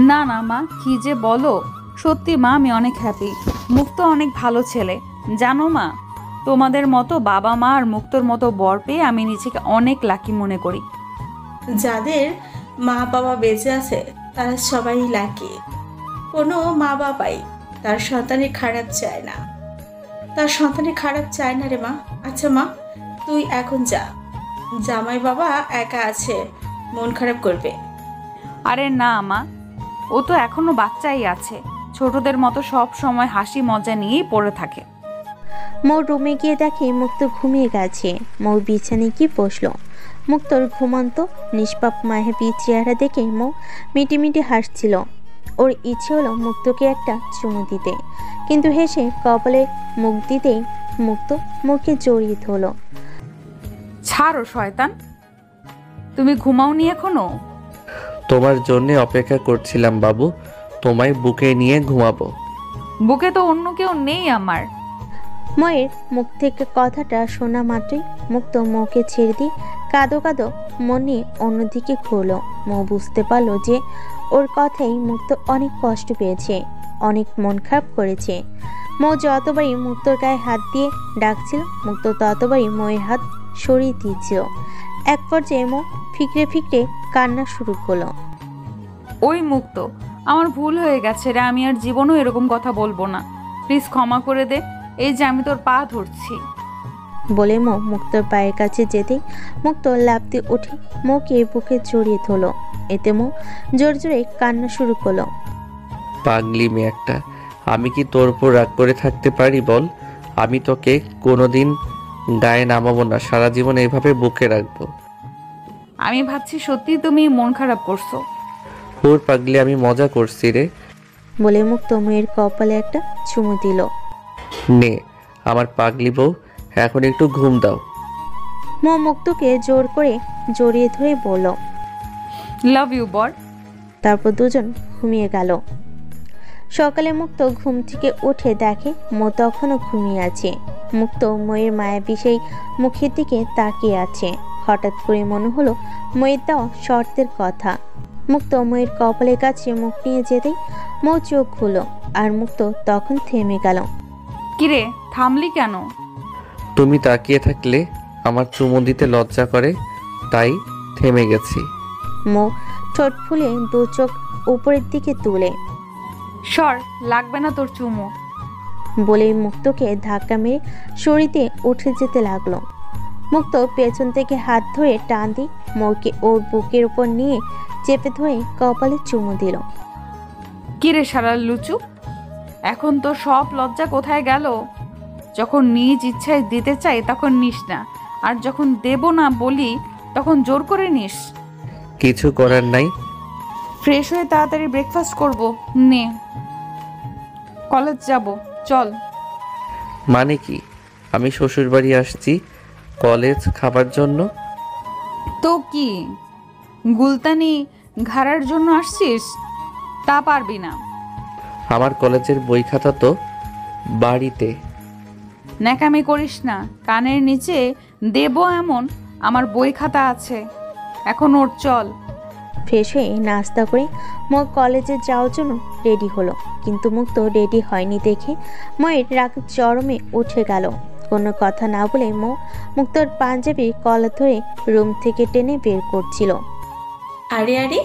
না না মা, কি যে বলো। সত্যি মা, আমি অনেক হ্যাপি। মুক্ত অনেক ভালো ছেলে, জানো মা। তোমাদের মতো বাবা মা আর মুক্তর মতো বর পেয়ে আমি নিজেকে অনেক লাকি মনে করি। যাদের মা বাবা বেঁচে আছে তারা সবাই লাকি। কোনো মা বাবাই তার সন্তানের খারাপ চায় না, তার সন্তানের খারাপ চায় না রে মা। আচ্ছা মা, তুই এখন যা, জামাই বাবা একা আছে, মন খারাপ করবে। আরে না মা, ও তো এখনো বাচ্চাই আছে, ছোটদের মতো সব সময় হাসি মজা নিয়েই পড়ে থাকে। মৌ রুমে গিয়ে দেখে মুক্ত ঘুমিয়ে গেছে। মৌ বিছানায় গিয়ে বসলো। মুক্তর ঘুমন্ত নিষ্পাপ মায়াবী চেহারা দেখে মৌ মিটিমিটি হাসছিল। ওর ইচ্ছে হলো মুক্তকে একটা চুমু দিতে, কিন্তু হেসে কপালে মুখ দিতেই মুক্ত মুখে জড়িয়ে ধরল। ছাড়ো শয়তান, তুমি ঘুমাওনি এখনো? তোমার জন্য অপেক্ষা করছিলাম বাবু, তোমায় বুকে নিয়ে ঘুমাবো। বুকে তো অন্য কেউ নেই আমার। ময়ের মুখ থেকে কথাটা শোনা মাত্রই মুক্ত মৌকে ছেড়ে দিয়ে কাঁদো কাঁদো মনে অন্যদিকে ঘুরল। মৌ বুঝতে পারলো যে ওর কথাই মুক্ত অনেক কষ্ট পেয়েছে, অনেক মন খারাপ করেছে। মৌ যতবারই মুক্তর গায়ে হাত দিয়ে ডাকছিল, মুক্ত ততবারই ময়ের হাত সরিয়ে দিচ্ছিল। এক পর্যায়ে মৌ ফিকরে ফিকরে কান্না শুরু করলো। ওই মুক্ত, আমার ভুল হয়ে গেছে রে, আমি আর জীবনও এরকম কথা বলবো না, প্লিজ ক্ষমা করে দে। এই যে আমি তোর পা ধরছি। বলে মৌ মুক্তর পায়ের কাছে যেতেই মুক্ত লাফ দিয়ে উঠে মৌকে বুকে জড়িয়ে ধরল। এতে মৌ জোর জোরে কান্না শুরু করলো। পাগলি মেয়ে একটা, আমি কি তোর উপর রাগ করে থাকতে পারি বল? আমি তোকে কোনোদিন গায়ে নামাবো না, সারা জীবন এইভাবে বুকে রাখবো। আমি ভাবছি সত্যি তুমি মন খারাপ করছো। ওর পাগলি, আমি মজা করছি রে। বলে মুক্ত মেয়ের কপালে একটা চুমু দিল। নে আমার পাগলি বউ, এখন একটু ঘুম দাও। মৌ মুক্তকে জোর করে জড়িয়ে ধরে বলল, লাভ ইউ বর। তারপর দুজন ঘুমিয়ে গেল। সকালে মুক্ত ঘুম থেকে উঠে দেখে মৌ তখনও ঘুমিয়ে আছে। মুক্ত ময়ের মায়াবী সেই মুখের দিকে তাকিয়ে আছে। হঠাৎ করে মনে হলো ময়ের দেওয়া শর্তের কথা। মুক্ত ময়ের কপালের কাছে মুখ নিয়ে যেতেই মৌ চোখ খুলো, আর মুক্ত তখন থেমে গেল। কিরে, থামলি কেন? তুমি তাকিয়ে থাকলে আমার চুমু দিতে লজ্জা করে, তাই থেমে গেছি। মৌ ঠোঁট ফুলে দু চোখ উপরের দিকে তুলে সর, লাগবে না তোর চুমু। বলেই মুক্তকে ধাক্কা মেরে সরিতে উঠে যেতে লাগলো। মুক্ত পেছন থেকে হাত ধরে টান দিয়ে মৌকে ওর বুকের উপর নিয়ে চেপে ধরে কপালে চুমু দিল। কিরে সারা লুচু, এখন তো সব লজ্জা কোথায় গেল? যখন নিজ ইচ্ছায় দিতে চাই তখন নিস না, আর যখন দেব না বলি তখন জোর করে নিস। কিছু করার নাই। ফ্রেশ হয়ে তাড়াতাড়ি ব্রেকফাস্ট করব, নে। কলেজ যাব, চল। মানে কি? আমি শ্বশুর বাড়ি আসছি কলেজ খাবার জন্য? তো কি গুলতানি ঘাড়ার জন্য আসছিস? তা পারবি না। আমার কলেজের বই খাতা তো বাড়িতে। ন্যাকামি করিস না, কানের নিচে দেব এমন আমার বই খাতা আছে। এখন ওর, চল। ফ্রেশ হয়ে নাস্তা করে মৌ কলেজে যাওয়ার জন্য রেডি হলো, কিন্তু মুক্ত রেডি হয়নি দেখে ময়ের রাগ চরমে উঠে গেল। কোনো কথা না বলে মৌ মুক্তর পাঞ্জাবির কলার ধরে রুম থেকে টেনে বের করছিল। আরে আরে,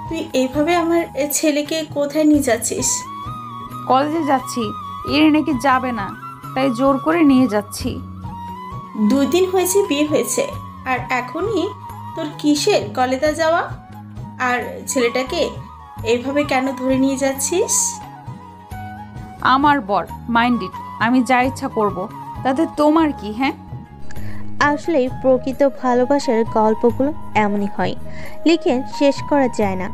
তুই এইভাবে আমার ছেলেকে কোথায় নিয়ে যাচ্ছিস? কলেজে যাচ্ছি, এর নাকি যাবে না, তাই জোর করে নিয়ে যাচ্ছি। 2 দিন হয়েছে বিয়ে হয়েছে, আর এখনই তোর কিসের কলেজে যাওয়া? আর ছেলেটাকে এইভাবে কেন ধরে নিয়ে যাচ্ছিস? আমার বর মাইন্ডেড, আমি যা ইচ্ছা করব, তাতে তোমার কি? হ্যাঁ, আসলে প্রকৃত ভালোবাসার গল্পগুলো এমনই হয়, লিখে শেষ করা যায় না।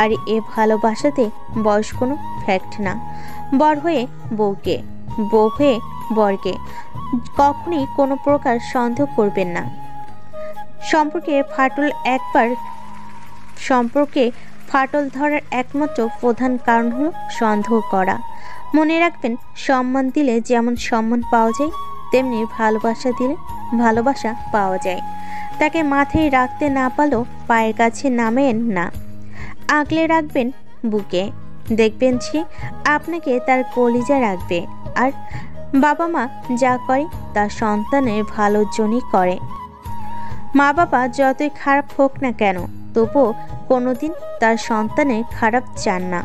আর এ ভালোবাসাতে বয়স কোনো ফ্যাক্ট না। বর হয়ে বউকে, বউ হয়ে বরকে কখনই কোনো প্রকার সন্দেহ করবেন না। সম্পর্কে ফাটল ধরার একমাত্র প্রধান কারণ হলো সন্দেহ করা। মনে রাখবেন, সম্মান দিলে যেমন সম্মান পাওয়া যায়, তেমনি ভালোবাসা দিলে ভালোবাসা পাওয়া যায়। তাকে মাথায় রাখতে না পারলেও পায়ের কাছে নামেন না, আগলে রাখবেন বুকে। দেখবেন সে আপনাকে তার কলিজা রাখবে। আর বাবা মা যা করে তা সন্তানের ভালোর জন্যই করে। মা বাবা যতই খারাপ হোক না কেন, তবুও কোনোদিন তার সন্তানের খারাপ চান না।